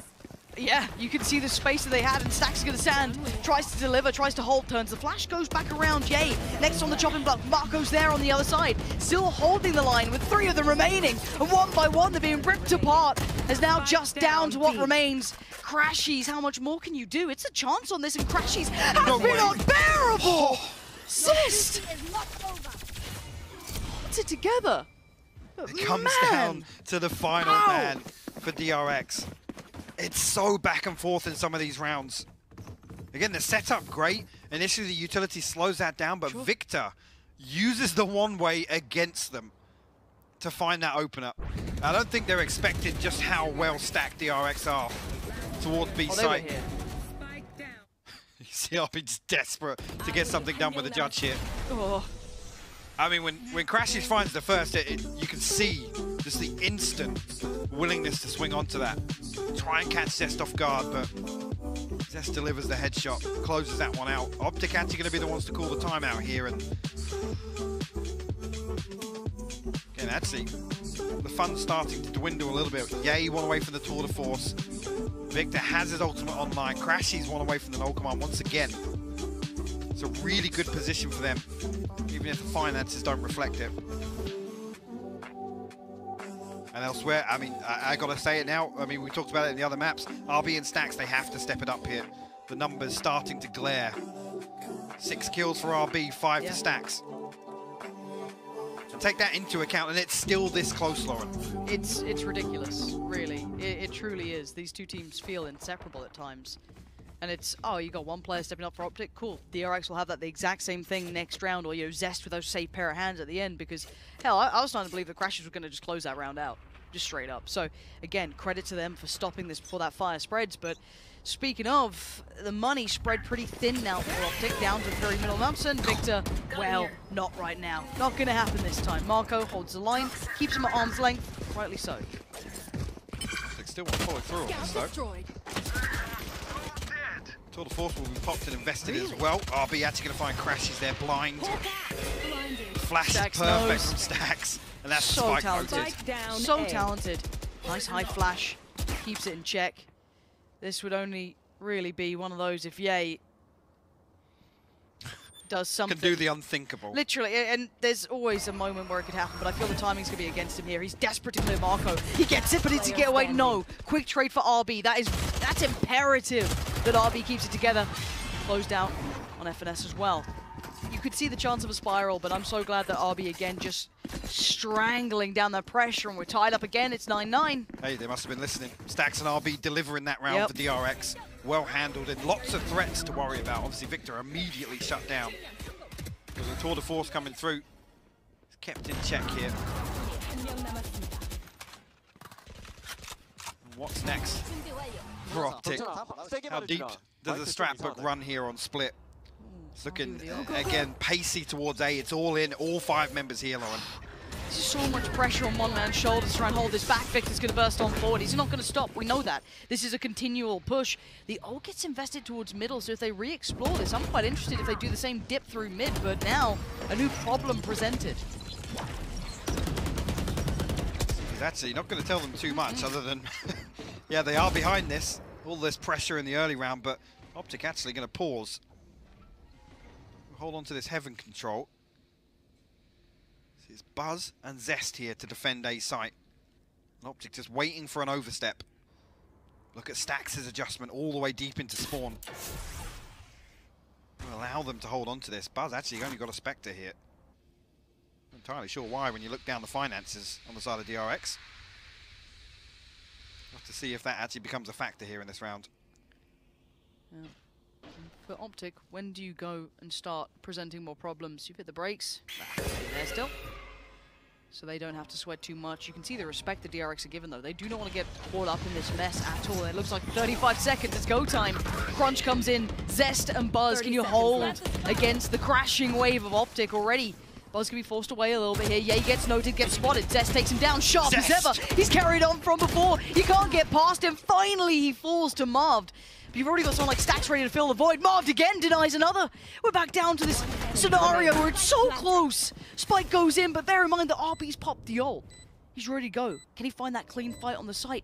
Yeah, you can see the space that they had, and Stax is going to stand. Tries to deliver, tries to hold, turns the flash, goes back around Jay. Next on the chopping block, Marco's there on the other side. Still holding the line with 3 of them remaining. And one by one, they're being ripped apart. As now just down to what remains. Crashies, how much more can you do? It's a chance on this, and Crashies has been unbearable! Assist! Puts it together. It comes down to the final man for DRX. It's so back and forth in some of these rounds. Again, the setup great. Initially, the utility slows that down, but Victor uses the one-way against them to find that opener. I don't think they're expecting just how well stacked DRX are towards B site. You see RB just desperate to get something done with the judge here. Oh. I mean, when Crashies finds the first, you can see just the instant willingness to swing onto that. Try and catch Zest off guard, but Zest delivers the headshot, closes that one out. OpTic actually going to be the ones to call the timeout here, and again, actually, the fun's starting to dwindle a little bit. Yay, one away from the tour de force. Victor has his ultimate online. Crashies one away from the null command once again. It's a really good position for them, even if the finances don't reflect it. And elsewhere, I mean, I gotta say it now. I mean, we talked about it in the other maps. RB and Stax, they have to step it up here. The numbers starting to glare. 6 kills for RB, 5 for Stax. And take that into account, and it's still this close, Lauren. It's ridiculous, really. It truly is. These two teams feel inseparable at times. And it's, oh, you got one player stepping up for OpTic, cool. DRX will have that the exact same thing next round, or, you know, Zest with those safe pair of hands at the end, because, hell, I was starting to believe the Crashies were going to just close that round out, just straight up. So, again, credit to them for stopping this before that fire spreads, but speaking of, the money spread pretty thin now for OpTic, down to the very middle mounts, and Victor, well, not right now. Not going to happen this time. Marco holds the line, keeps him at arm's length, rightly so. They still want to follow through on this, though. Tour de force will be popped and invested as well. RB actually going to find Crashies there, blind. Flash is perfect from Stax, and that's so spike talented. noted. So talented. Nice high flash, keeps it in check. This would only really be one of those if Ye does something. Can do the unthinkable. Literally, and there's always a moment where it could happen, but I feel the timing's going to be against him here. He's desperate to clear Marco. He gets it, but it's to get away. No. Quick trade for RB. That's imperative that RB keeps it together. Closed out on FNS as well. You could see the chance of a spiral, but I'm so glad that RB again just strangling down that pressure, and we're tied up again. It's 9-9. Hey, they must have been listening. Stax and RB delivering that round for DRX. Well handled, and lots of threats to worry about. Obviously, Victor immediately shut down. Because the tour de force coming through. It's kept in check here. And what's next for OpTic? How deep does the strat book run here on split? It's looking, again, pacey towards A. It's all in, all 5 members here, Lauren. So much pressure on one man's shoulders to try and hold this back. Victor's going to burst on forward. He's not going to stop. We know that. This is a continual push. The ult gets invested towards middle, so if they re-explore this, I'm quite interested if they do the same dip through mid, but now a new problem presented. He's actually not going to tell them too much other than, yeah, they are behind this. All this pressure in the early round, but OpTic actually going to pause. Hold on to this heaven control. It's Buzz and Zest here to defend A site. And OpTic just waiting for an overstep. Look at Stax' adjustment all the way deep into spawn. Will allow them to hold on to this. Buzz actually only got a Spectre here. Not entirely sure why when you look down the finances on the side of DRX. We'll have to see if that actually becomes a factor here in this round. Yeah. For OpTic, when do you go and start presenting more problems? You've hit the brakes. There still. So they don't have to sweat too much. You can see the respect the DRX are given, though. They do not want to get caught up in this mess at all. It looks like 35 seconds. It's go time. Crunch comes in. Zest and Buzz, can you hold against the crashing wave of OpTic already? Buzz can be forced away a little bit here. Yeah, he gets noted, gets spotted. Zest takes him down sharp as ever. He's carried on from before. You can't get past him. Finally, he falls to Marved. But you've already got someone like Stax ready to fill the void. Marved again denies another. We're back down to this scenario where it's so close. Spike goes in, but bear in mind that RB's popped the ult. He's ready to go. Can he find that clean fight on the site?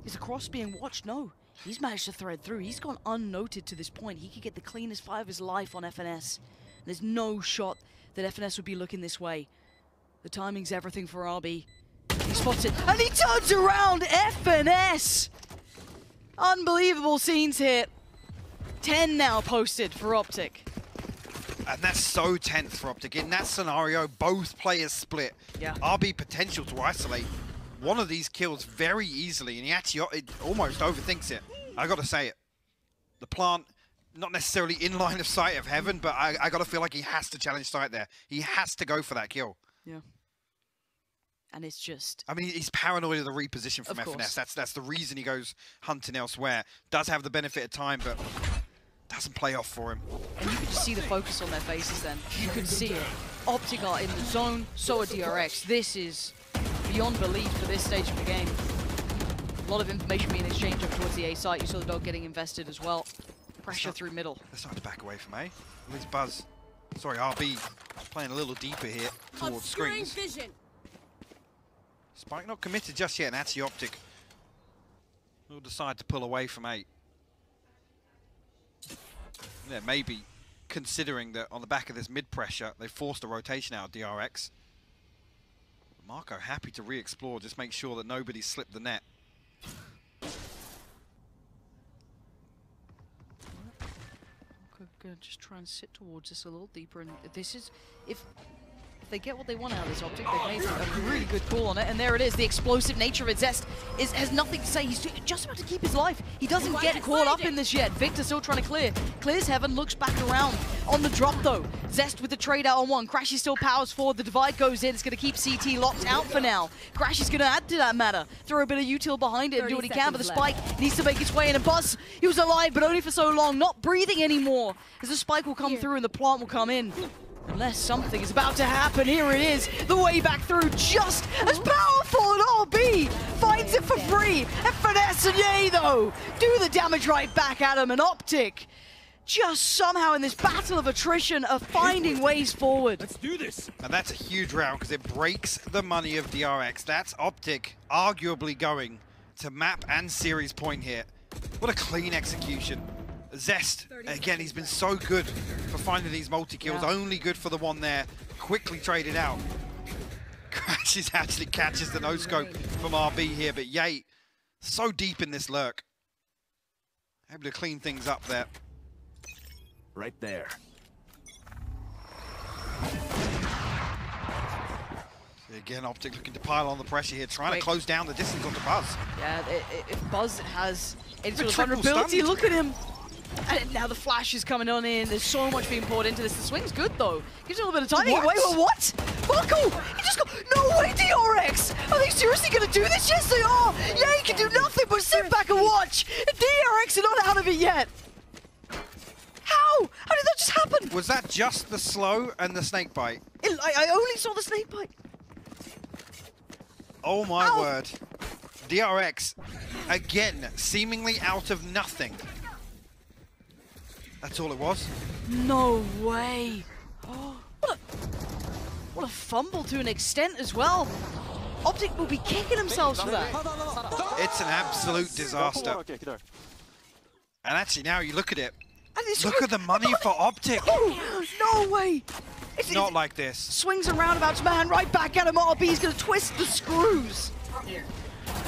Is the cross being watched? No. He's managed to thread through. He's gone unnoted to this point. He could get the cleanest fight of his life on FNS. There's no shot that FNS would be looking this way. The timing's everything for RB. He spots it, and he turns around! FNS! Unbelievable scenes here. 10 now posted for OpTic. And that's so tense for OpTic. In that scenario, both players split. Yeah. RB potential to isolate one of these kills very easily, and he actually almost overthinks it. I gotta say it. The plant, not necessarily in line of sight of heaven, but I gotta feel like he has to challenge sight there. He has to go for that kill. Yeah. And it's just... I mean, he's paranoid of the reposition from FNS. That's the reason he goes hunting elsewhere. Does have the benefit of time, but doesn't play off for him. And you could just see the focus on their faces then. You could see it. OpTic are in the zone, so are DRX. This is beyond belief for this stage of the game. A lot of information being exchanged up towards the A site. You saw the dog getting invested as well. Pressure through middle. They're starting to back away from A. At least Buzz. Sorry, RB playing a little deeper here towards screens. Vision. Spike not committed just yet, and actually OpTic will decide to pull away from A. Yeah, maybe considering that on the back of this mid-pressure, they forced a rotation out of DRX. Marco happy to re-explore, just make sure that nobody slipped the net. Gonna just try and sit towards this a little deeper, and this is... If they get what they want out of this OpTic, they've made a really good call on it, and there it is. The explosive nature of it. Zest has nothing to say. He's just about to keep his life. He doesn't get caught up in this yet. Victor still trying to clear. Clears heaven, looks back around. On the drop, though. Zest with the trade out on one. Crashy still powers forward. The divide goes in. It's going to keep CT locked out for now. Crashy's going to add to that matter. Throw a bit of util behind it and do what he can, but the spike needs to make its way in. And Buzz, he was alive, but only for so long. Not breathing anymore. As the spike will come through and the plant will come in. Unless something is about to happen, here it is. The way back through, just as powerful, and RB finds it for free. And Finesse and Yay, though, do the damage right back at him. And OpTic, just somehow in this battle of attrition, are finding ways forward. Let's do this. And that's a huge round because it breaks the money of DRX. That's OpTic arguably going to map and series point here. What a clean execution. Zest, again, he's been so good for finding these multi-kills, only good for the one there, quickly traded out. Crashes actually catches the no-scope from RB here, but Yay, so deep in this lurk. Able to clean things up there. Right there. Again, OpTic looking to pile on the pressure here, trying to close down the distance onto Buzz. Yeah, if Buzz has any sort of vulnerability, look at him. And now the flash is coming on in. There's so much being poured into this. The swing's good, though. Gives a little bit of timing. Wait, what? Marco! He just got... No way, DRX! Are they seriously going to do this? Yes, they are! Yeah, he can do nothing but sit back and watch. DRX are not out of it yet. How? How did that just happen? Was that just the slow and the snake bite? I only saw the snake bite. Oh my word. DRX, again, seemingly out of nothing. That's all it was? No way. Oh, what a fumble to an extent as well. OpTic will be kicking themselves for that. It's an absolute disaster. And actually now you look at it, look at the money for OpTic. Oh, no way. Not like this. Swings and roundabouts, man, right back at him. RB's going to twist the screws.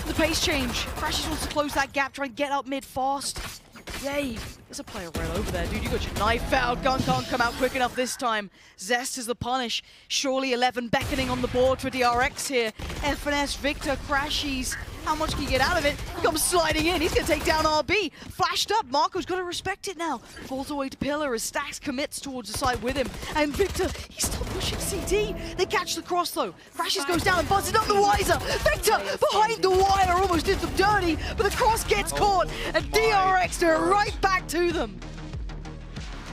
The pace change. Crashes wants to close that gap, try and get up mid fast. Yay. There's a player right over there, dude. You got your knife out. Gun can't come out quick enough this time. Zest is the punish. Surely 11 beckoning on the board for DRX here. FNS, Victor, Crashies. How much can you get out of it? He comes sliding in. He's going to take down RB. Flashed up. Marco's got to respect it now. Falls away to Pillar as Stax commits towards the side with him. And Victor, he's still pushing CT. They catch the cross, though. Crashes goes down and buzzes up the Wiser. Victor behind the wire almost did them dirty, but the cross gets caught. And DRX do it right back to them.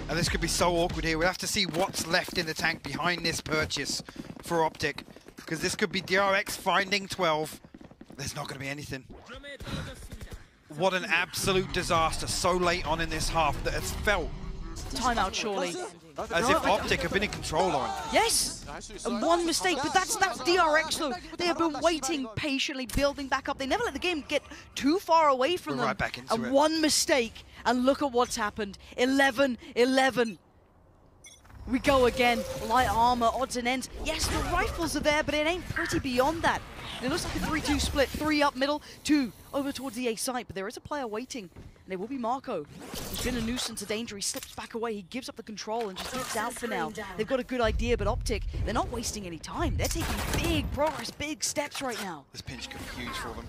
And this could be so awkward here. We'll have to see what's left in the tank behind this purchase for OpTic. Because this could be DRX finding 12. There's not going to be anything. What an absolute disaster so late on in this half that has felt Timeout, surely. as if OpTic have been in control on. Yes! And one mistake, but that's DRX though. They have been waiting patiently, building back up. They never let the game get too far away from them. Right back into and it. one mistake, and look at what's happened. 11-11. We go again. Light armor, odds and ends. Yes, the rifles are there, but it ain't pretty beyond that. It looks like a 3-2 split. 3 up middle, 2 over towards the A site, but there is a player waiting, and it will be Marco. He's been a nuisance, a danger. He slips back away. He gives up the control and just gets out for now. They've got a good idea, but OpTic, they're not wasting any time. They're taking big progress, big steps right now. This pinch could be huge for them.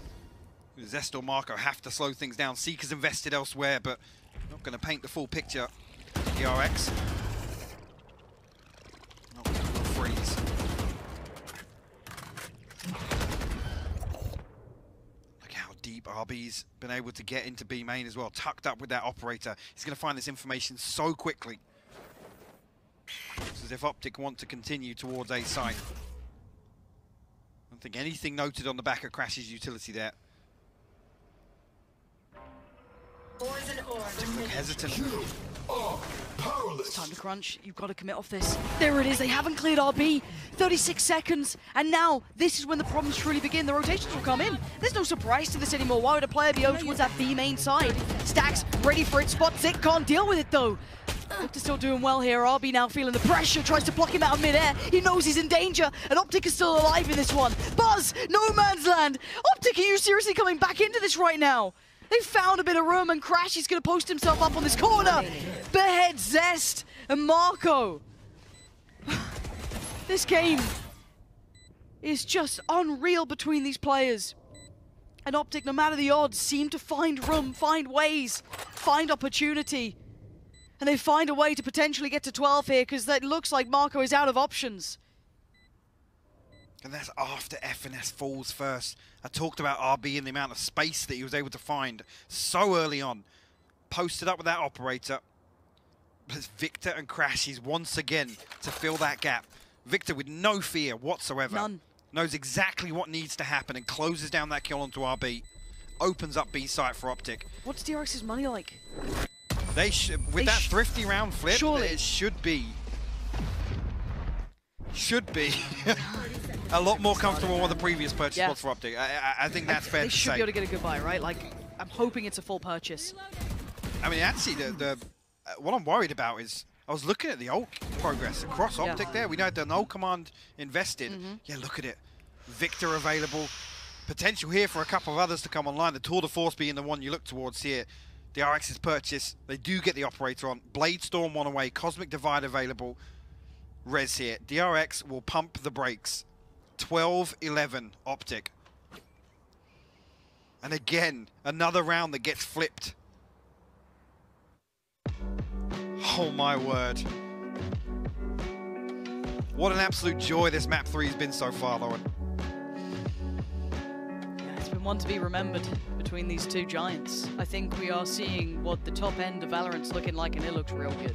Zest or Marco have to slow things down. Seeker's invested elsewhere, but not going to paint the full picture. DRX. Not going to freeze. Deep. RB's been able to get into B main as well, tucked up with that operator. He's going to find this information so quickly. It's as if OpTic want to continue towards A site. I don't think anything noted on the back of Crash's utility there. Look hesitant. It's time to crunch. You've got to commit off this. There it is. They haven't cleared RB. 36 seconds. And now, this is when the problems truly begin. The rotations will come in. There's no surprise to this anymore. Why would a player be over towards that B main side? Stax ready for it. Spots it. Can't deal with it, though. Victor's still doing well here. RB now feeling the pressure. Tries to block him out of midair. He knows he's in danger. And OpTic is still alive in this one. Buzz! No man's land. OpTic, are you seriously coming back into this right now? They found a bit of room, and Crash is going to post himself up on this corner. Behead Zest and Marco. This game is just unreal between these players. And OpTic, no matter the odds, seem to find room, find ways, find opportunity. And they find a way to potentially get to 12 here, because it looks like Marco is out of options. And that's after FNS falls first. I talked about RB and the amount of space that he was able to find so early on. Posted up with that operator. But it's Victor and Crashies once again to fill that gap. Victor with no fear whatsoever. None. Knows exactly what needs to happen and closes down that kill onto RB. Opens up B site for OpTic. What's DRX's money like? With that thrifty round flip, surely. It should be a lot more comfortable than the previous purchase was for OpTic. I think that's fair to say. They should be able to get a good buy, right? Like, I'm hoping it's a full purchase. I mean, actually, what I'm worried about is I was looking at the ult progress across OpTic there. We know the null command invested. Yeah, look at it. Victor available. Potential here for a couple of others to come online. The Tour de Force being the one you look towards here. The RX's purchase. They do get the operator on. Blade Storm one away. Cosmic Divide available. Res here. DRX will pump the brakes. 12-11 OpTic. And again, another round that gets flipped. Oh my word. What an absolute joy this map 3 has been so far, Lauren. Yeah, it's been one to be remembered between these two giants. I think we are seeing what the top end of Valorant's looking like, and it looks real good.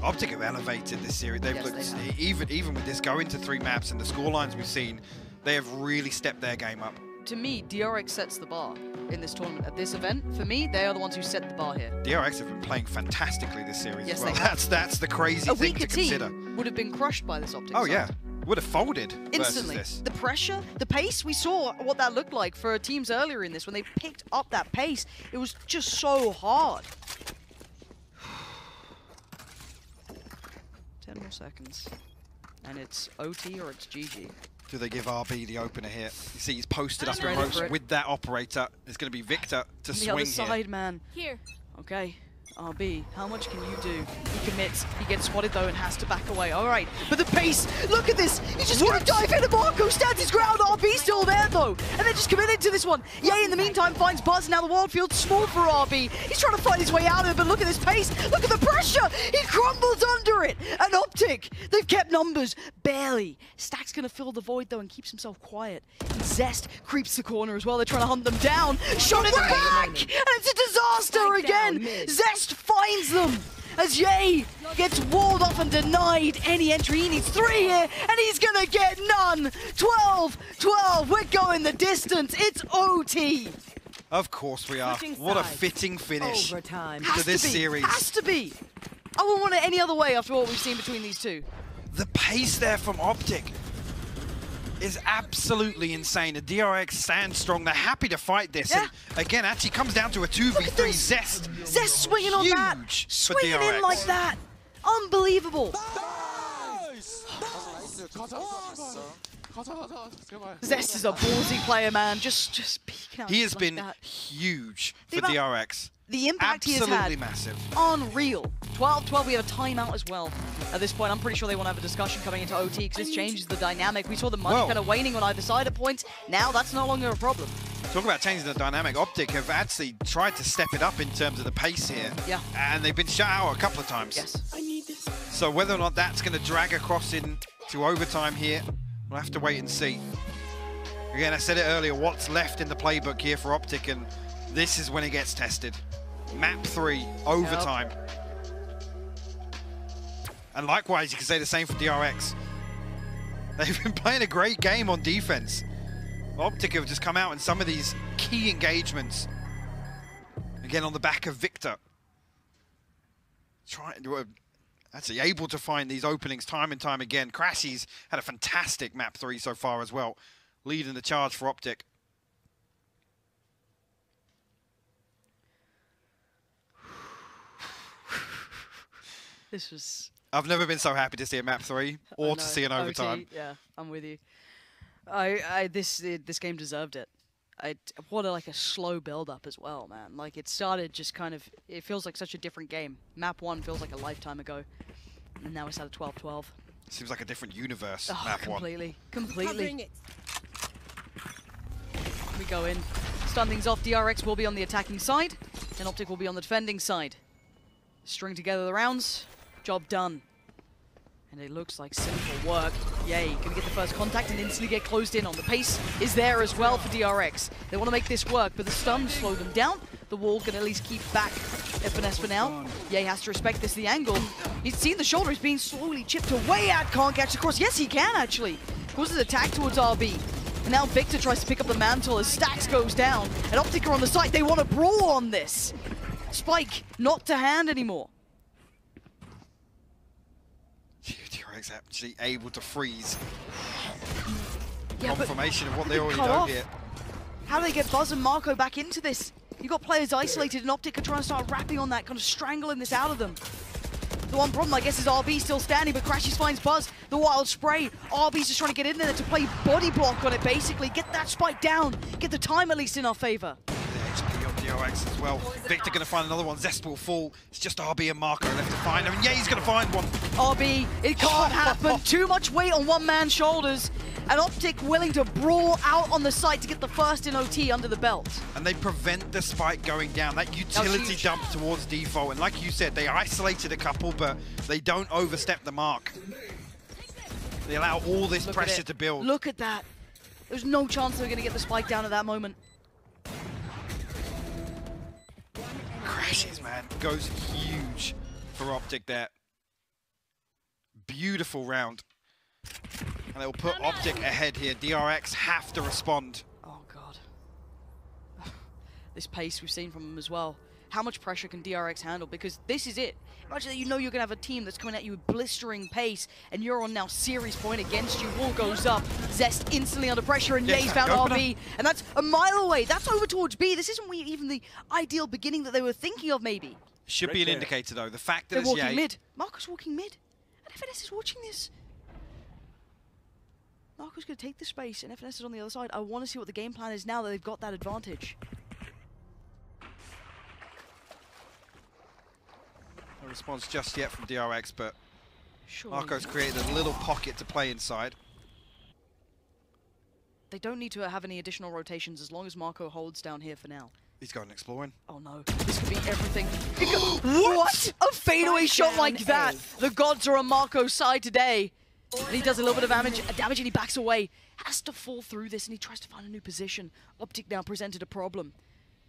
OpTic have elevated this series. They've looked, even with this going to 3 maps and the scorelines we've seen, they have really stepped their game up. To me, DRX sets the bar in this tournament. At this event, for me, they are the ones who set the bar here. DRX have been playing fantastically this series as well. They have. That's the crazy thing to consider. Would have been crushed by this OpTic side. Yeah. Would have folded instantly. Versus this. The pressure, the pace, we saw what that looked like for teams earlier in this when they picked up that pace. It was just so hard. 10 more seconds. And it's OT or it's GG. Do they give RB the opener here? You see he's posted up in ready ropes for it. with that operator. It's going to be Victor to The swing other here. side, man. Here. Okay. RB, how much can you do? He commits, he gets spotted though and has to back away. All right, but the pace, look at this. He's just gonna dive into Marco, stands his ground. RB still there though, and they're just committed to this one. Yay, in the meantime, finds Buzz. Now the wild field's small for RB. He's trying to find his way out of it, but look at this pace. Look at the pressure. He crumbles under it. And OpTic, they've kept numbers, barely. Stack's gonna fill the void though and keeps himself quiet. And Zest creeps the corner as well. They're trying to hunt them down. Shot in the back, and it's a disaster again. Zest finds them as Ye gets walled off and denied any entry. He needs 3 here, and he's gonna get none. 12-12, we're going the distance. It's OT. Of course we are. What a fitting finish to this series. Has to be. I wouldn't want it any other way after what we've seen between these two. The pace there from OpTic is absolutely insane. The DRX stands strong. They're happy to fight this. Yeah. And again, actually comes down to a 2v3. Zest. Zest swinging on that. Huge for Swinging DRX. in like that. Unbelievable. Zest is a ballsy player, man. Just peeking out. He has like been that. huge for The DRX. The impact he has Absolutely had. massive. Unreal. 12-12, we have a timeout as well. At this point, I'm pretty sure they want to have a discussion coming into OT because this changes the dynamic. We saw the money kind of waning on either side at points. Now that's no longer a problem. Talk about changing the dynamic. OpTic have actually tried to step it up in terms of the pace here. Yeah. And they've been shut out a couple of times. Yes. So whether or not that's going to drag across into overtime here, we'll have to wait and see. Again, I said it earlier, what's left in the playbook here for OpTic, and this is when it gets tested. Map 3, overtime. Yep. And likewise, you can say the same for DRX. They've been playing a great game on defense. OpTic have just come out in some of these key engagements. Again, on the back of Victor. Actually able to find these openings time and time again. Crashy's had a fantastic map 3 so far as well. Leading the charge for OpTic. This was... I've never been so happy to see a map 3 or to see an overtime. OT, yeah, I'm with you. This game deserved it. What a slow build-up as well, man. Like, it started just kind of... It feels like such a different game. Map 1 feels like a lifetime ago. And now it's at a 12-12. Seems like a different universe, Oh, map 1. Completely. We go in. Stun things off. DRX will be on the attacking side, and OpTic will be on the defending side. String together the rounds. Job done. And it looks like simple work. Yay, gonna get the first contact and instantly get closed in on. The pace is there as well for DRX. They want to make this work, but the stuns slow them down. The wall can at least keep back Finesse for now. Yay has to respect this, the angle. He's seen the shoulder is being slowly chipped away at. Can't catch across. Yes, he can actually. Causes attack towards RB. And now Victor tries to pick up the mantle as Stacks goes down. And OpTic are on the side. They want to brawl on this. Spike, not to hand anymore. DRX actually able to freeze. Yeah, confirmation of what they already cut know off. here. How do they get Buzz and Marco back into this? You got players isolated, and OpTic are trying to start wrapping on that, kind of strangling this out of them. The one problem, I guess, is RB still standing, but Crashies finds Buzz. The wild spray. RB's just trying to get in there to play body block on it, basically. Get that spike down. Get the time at least in our favor. The HP on DRX as well. Victor going to find another one. Zest will fall. It's just RB and Marco left to find him. And yeah, he's going to find one. RB, it can't happen. Too much weight on one man's shoulders. And OpTic willing to brawl out on the site to get the first in OT under the belt. And they prevent the spike going down. That utility dump towards default. And like you said, they isolated a couple, but they don't overstep the mark. They allow all this pressure to build. Look at that. There's no chance they were going to get the spike down at that moment. Crashes, man. Goes huge for OpTic there. Beautiful round. And they'll put OpTic ahead here. DRX have to respond. Oh, God. This pace we've seen from them as well. How much pressure can DRX handle? Because this is it. Imagine that you know you're going to have a team that's coming at you with blistering pace, and you're on now series point against you. Wall goes up. Zest instantly under pressure, and Ye's found RB. And that's a mile away. That's over towards B. This isn't even the ideal beginning that they were thinking of, maybe. Should be an indicator, though. The fact that they're it's walking Ye. mid. Marco's walking mid. And FNS is watching this. Marco's going to take the space, and FNS is on the other side. I want to see what the game plan is now that they've got that advantage. No response just yet from DRX, but Surely. Marco's created a little pocket to play inside. They don't need to have any additional rotations as long as Marco holds down here for now. He's going exploring. Oh no, this could be everything. What? A fadeaway shot like that! The gods are on Marco's side today. And he does a little bit of damage and he backs away. Has to fall through this and he tries to find a new position. OpTic now presented a problem.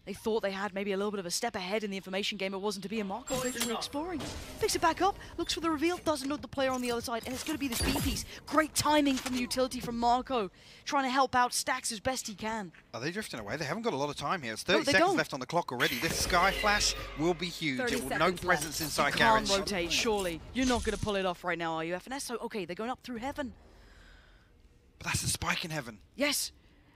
They thought they had maybe a little bit of a step ahead in the information game. It wasn't to be, and Marco literally exploring. Picks it back up, looks for the reveal, doesn't know the player on the other side, and it's going to be this B piece. Great timing from the utility from Marco, trying to help out Stax as best he can. Are they drifting away? They haven't got a lot of time here. It's 30 they seconds don't. left on the clock already. This Sky Flash will be huge. It will no presence inside Can't garage. rotate, surely. You're not going to pull it off right now, are you, FNS? So, okay, they're going up through heaven. But that's the spike in heaven. Yes.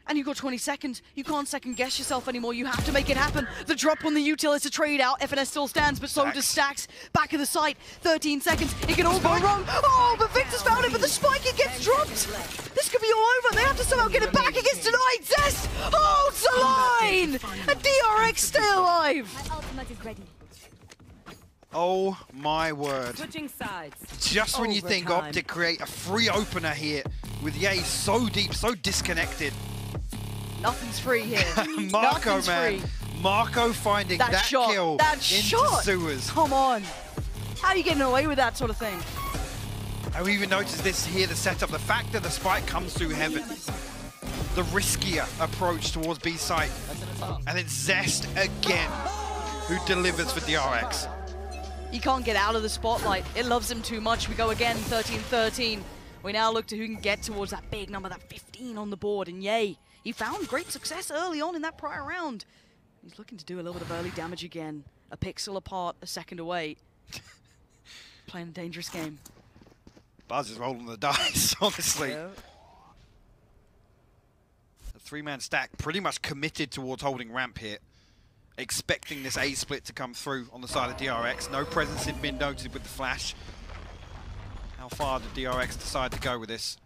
And you've got 20 seconds. You can't second guess yourself anymore. You have to make it happen. The drop on the util is a trade out. FNS still stands, but so does Stax. Back of the site. 13 seconds. It can all go wrong. Oh, but Victor's found it, but the spike, it gets dropped. This could be all over. They have to somehow get it back. It gets denied. Zest holds the line. And DRX stay alive. My ultimate is ready. Oh my word. Switching sides. Just when you think Overtime. OpTic create a free opener here with Ye so deep, so disconnected. Nothing's free here. Marco, Nothing's man. free. Marco finding that shot, kill that into shot. sewers. Come on. How are you getting away with that sort of thing? I even noticed this here, the setup, the fact that the spike comes through heaven. The riskier approach towards B site. And it's Zest again who delivers for DRX. He can't get out of the spotlight. It loves him too much. We go again, 13-13. We now look to who can get towards that big number, that 15 on the board. And yay, he found great success early on in that prior round. He's looking to do a little bit of early damage again. A pixel apart, a second away. Playing a dangerous game. Buzz is rolling the dice, honestly. Yeah. The three-man stack pretty much committed towards holding ramp here. Expecting this A split to come through on the side of DRX. No presence had been noted with the flash. How far did DRX decide to go with this?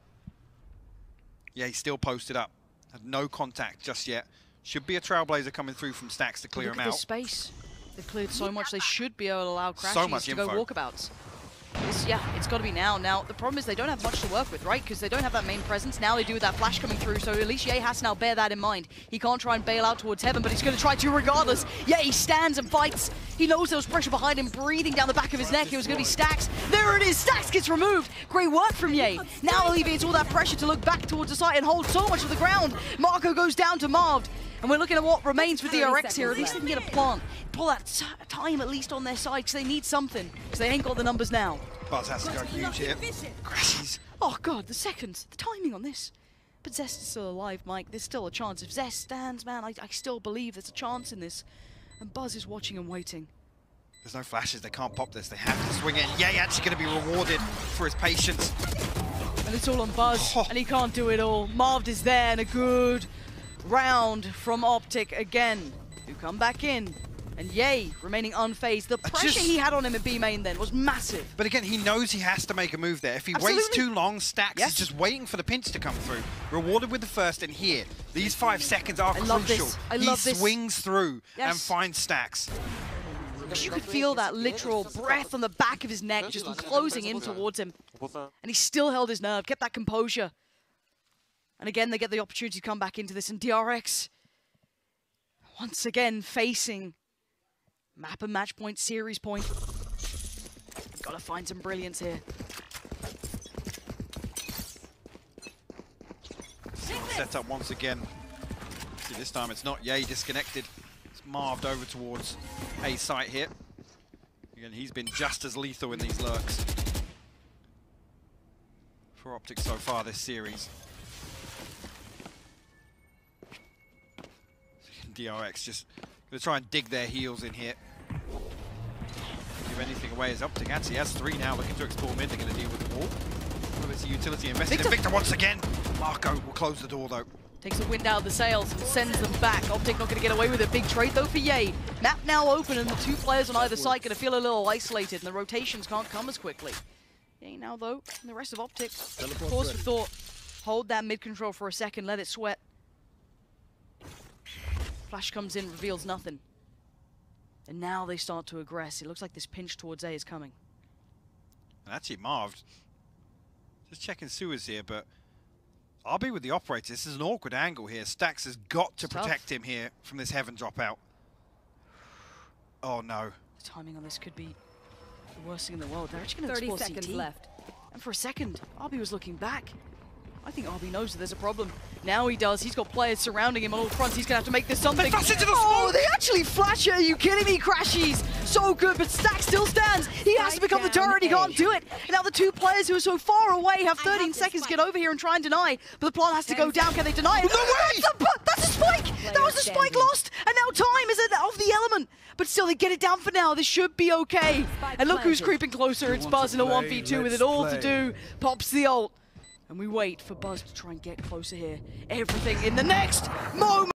Yeah, he's still posted up. Had no contact just yet. Should be a Trailblazer coming through from Stacks to clear Look him at out. this space. They've cleared so much, they should be able to allow Crashies So much to go info. walkabouts. Yeah, it's got to be now. Now, the problem is they don't have much to work with, right? Because they don't have that main presence. Now they do with that flash coming through, so at least Ye has to now bear that in mind. He can't try and bail out towards heaven, but he's going to try to regardless. Yeah, he stands and fights. He knows there was pressure behind him, breathing down the back of his neck. It was going to be Stax. There it is. Stax gets removed. Great work from Ye. Now alleviates all that pressure to look back towards the site and hold so much of the ground. Marco goes down to Marved. And we're looking at what remains for DRX here. At least they can get a plant. Pull that time at least on their side because they need something. Because they ain't got the numbers now. Buzz has to go huge here. Crashes. Oh god, the seconds, the timing on this. But Zest is still alive, Mike. There's still a chance. If Zest stands, man, I still believe there's a chance in this. And Buzz is watching and waiting. There's no flashes. They can't pop this. They have to swing it. Ye actually going to be rewarded for his patience. And it's all on Buzz, and he can't do it all. Marved is there, and a good round from OpTic again, who come back in. And Ye remaining unfazed. The pressure he had on him at B main then was massive. But again, he knows he has to make a move there. If he waits too long, Stacks is just waiting for the pinch to come through. Rewarded with the first, and here, these 5 seconds are crucial. He swings through and finds Stacks. You could feel that literal breath on the back of his neck just closing in towards him. And he still held his nerve, kept that composure. And again, they get the opportunity to come back into this, and DRX, once again, facing map and match point, series point. Gotta find some brilliance here. Set up once again. See, this time it's not Ye disconnected. It's Marved over towards A site here. Again, he's been just as lethal in these lurks for OpTic so far this series. DRX just going to try and dig their heels in here. Give anything away as OpTic actually has 3 now, looking to explore mid. They're going to deal with the wall. Well, it's a utility invested in Victor once again. Marco will close the door though. Takes the wind out of the sails and sends them back. OpTic not going to get away with it. Big trade though for Ye. Map now open and the 2 players on either side going to feel a little isolated and the rotations can't come as quickly. Ye now though, and the rest of OpTic, pause for thought. hold that mid control for a second, let it sweat. Flash comes in, reveals nothing. And now they start to aggress. It looks like this pinch towards A is coming. And actually, Marv, just checking sewers here, but I'll be with the operator. This is an awkward angle here. Stax has got to protect him here from this heaven dropout. Oh, no. The timing on this could be the worst thing in the world. They're actually going to 30 explore seconds CT. left. And for a second, RB was looking back. I think RB knows that there's a problem. Now he does. He's got players surrounding him on all fronts. He's going to have to make this something. They flash into the oh, smoke! they actually flash it. Are you kidding me, Crashies? So good, but Stack still stands. He has to become the turret. He can't do it. And now the two players who are so far away have 13 seconds to get over here and try and deny. But the plant has to go down. Can they deny it? No way! That's a spike! That was a spike lost! And now time is of the element. But still, they get it down for now. This should be okay. And look who's creeping closer. It's Buzz in a 1v2 with it all to do. Pops the ult. And we wait for Buzz to try and get closer here. Everything in the next moment.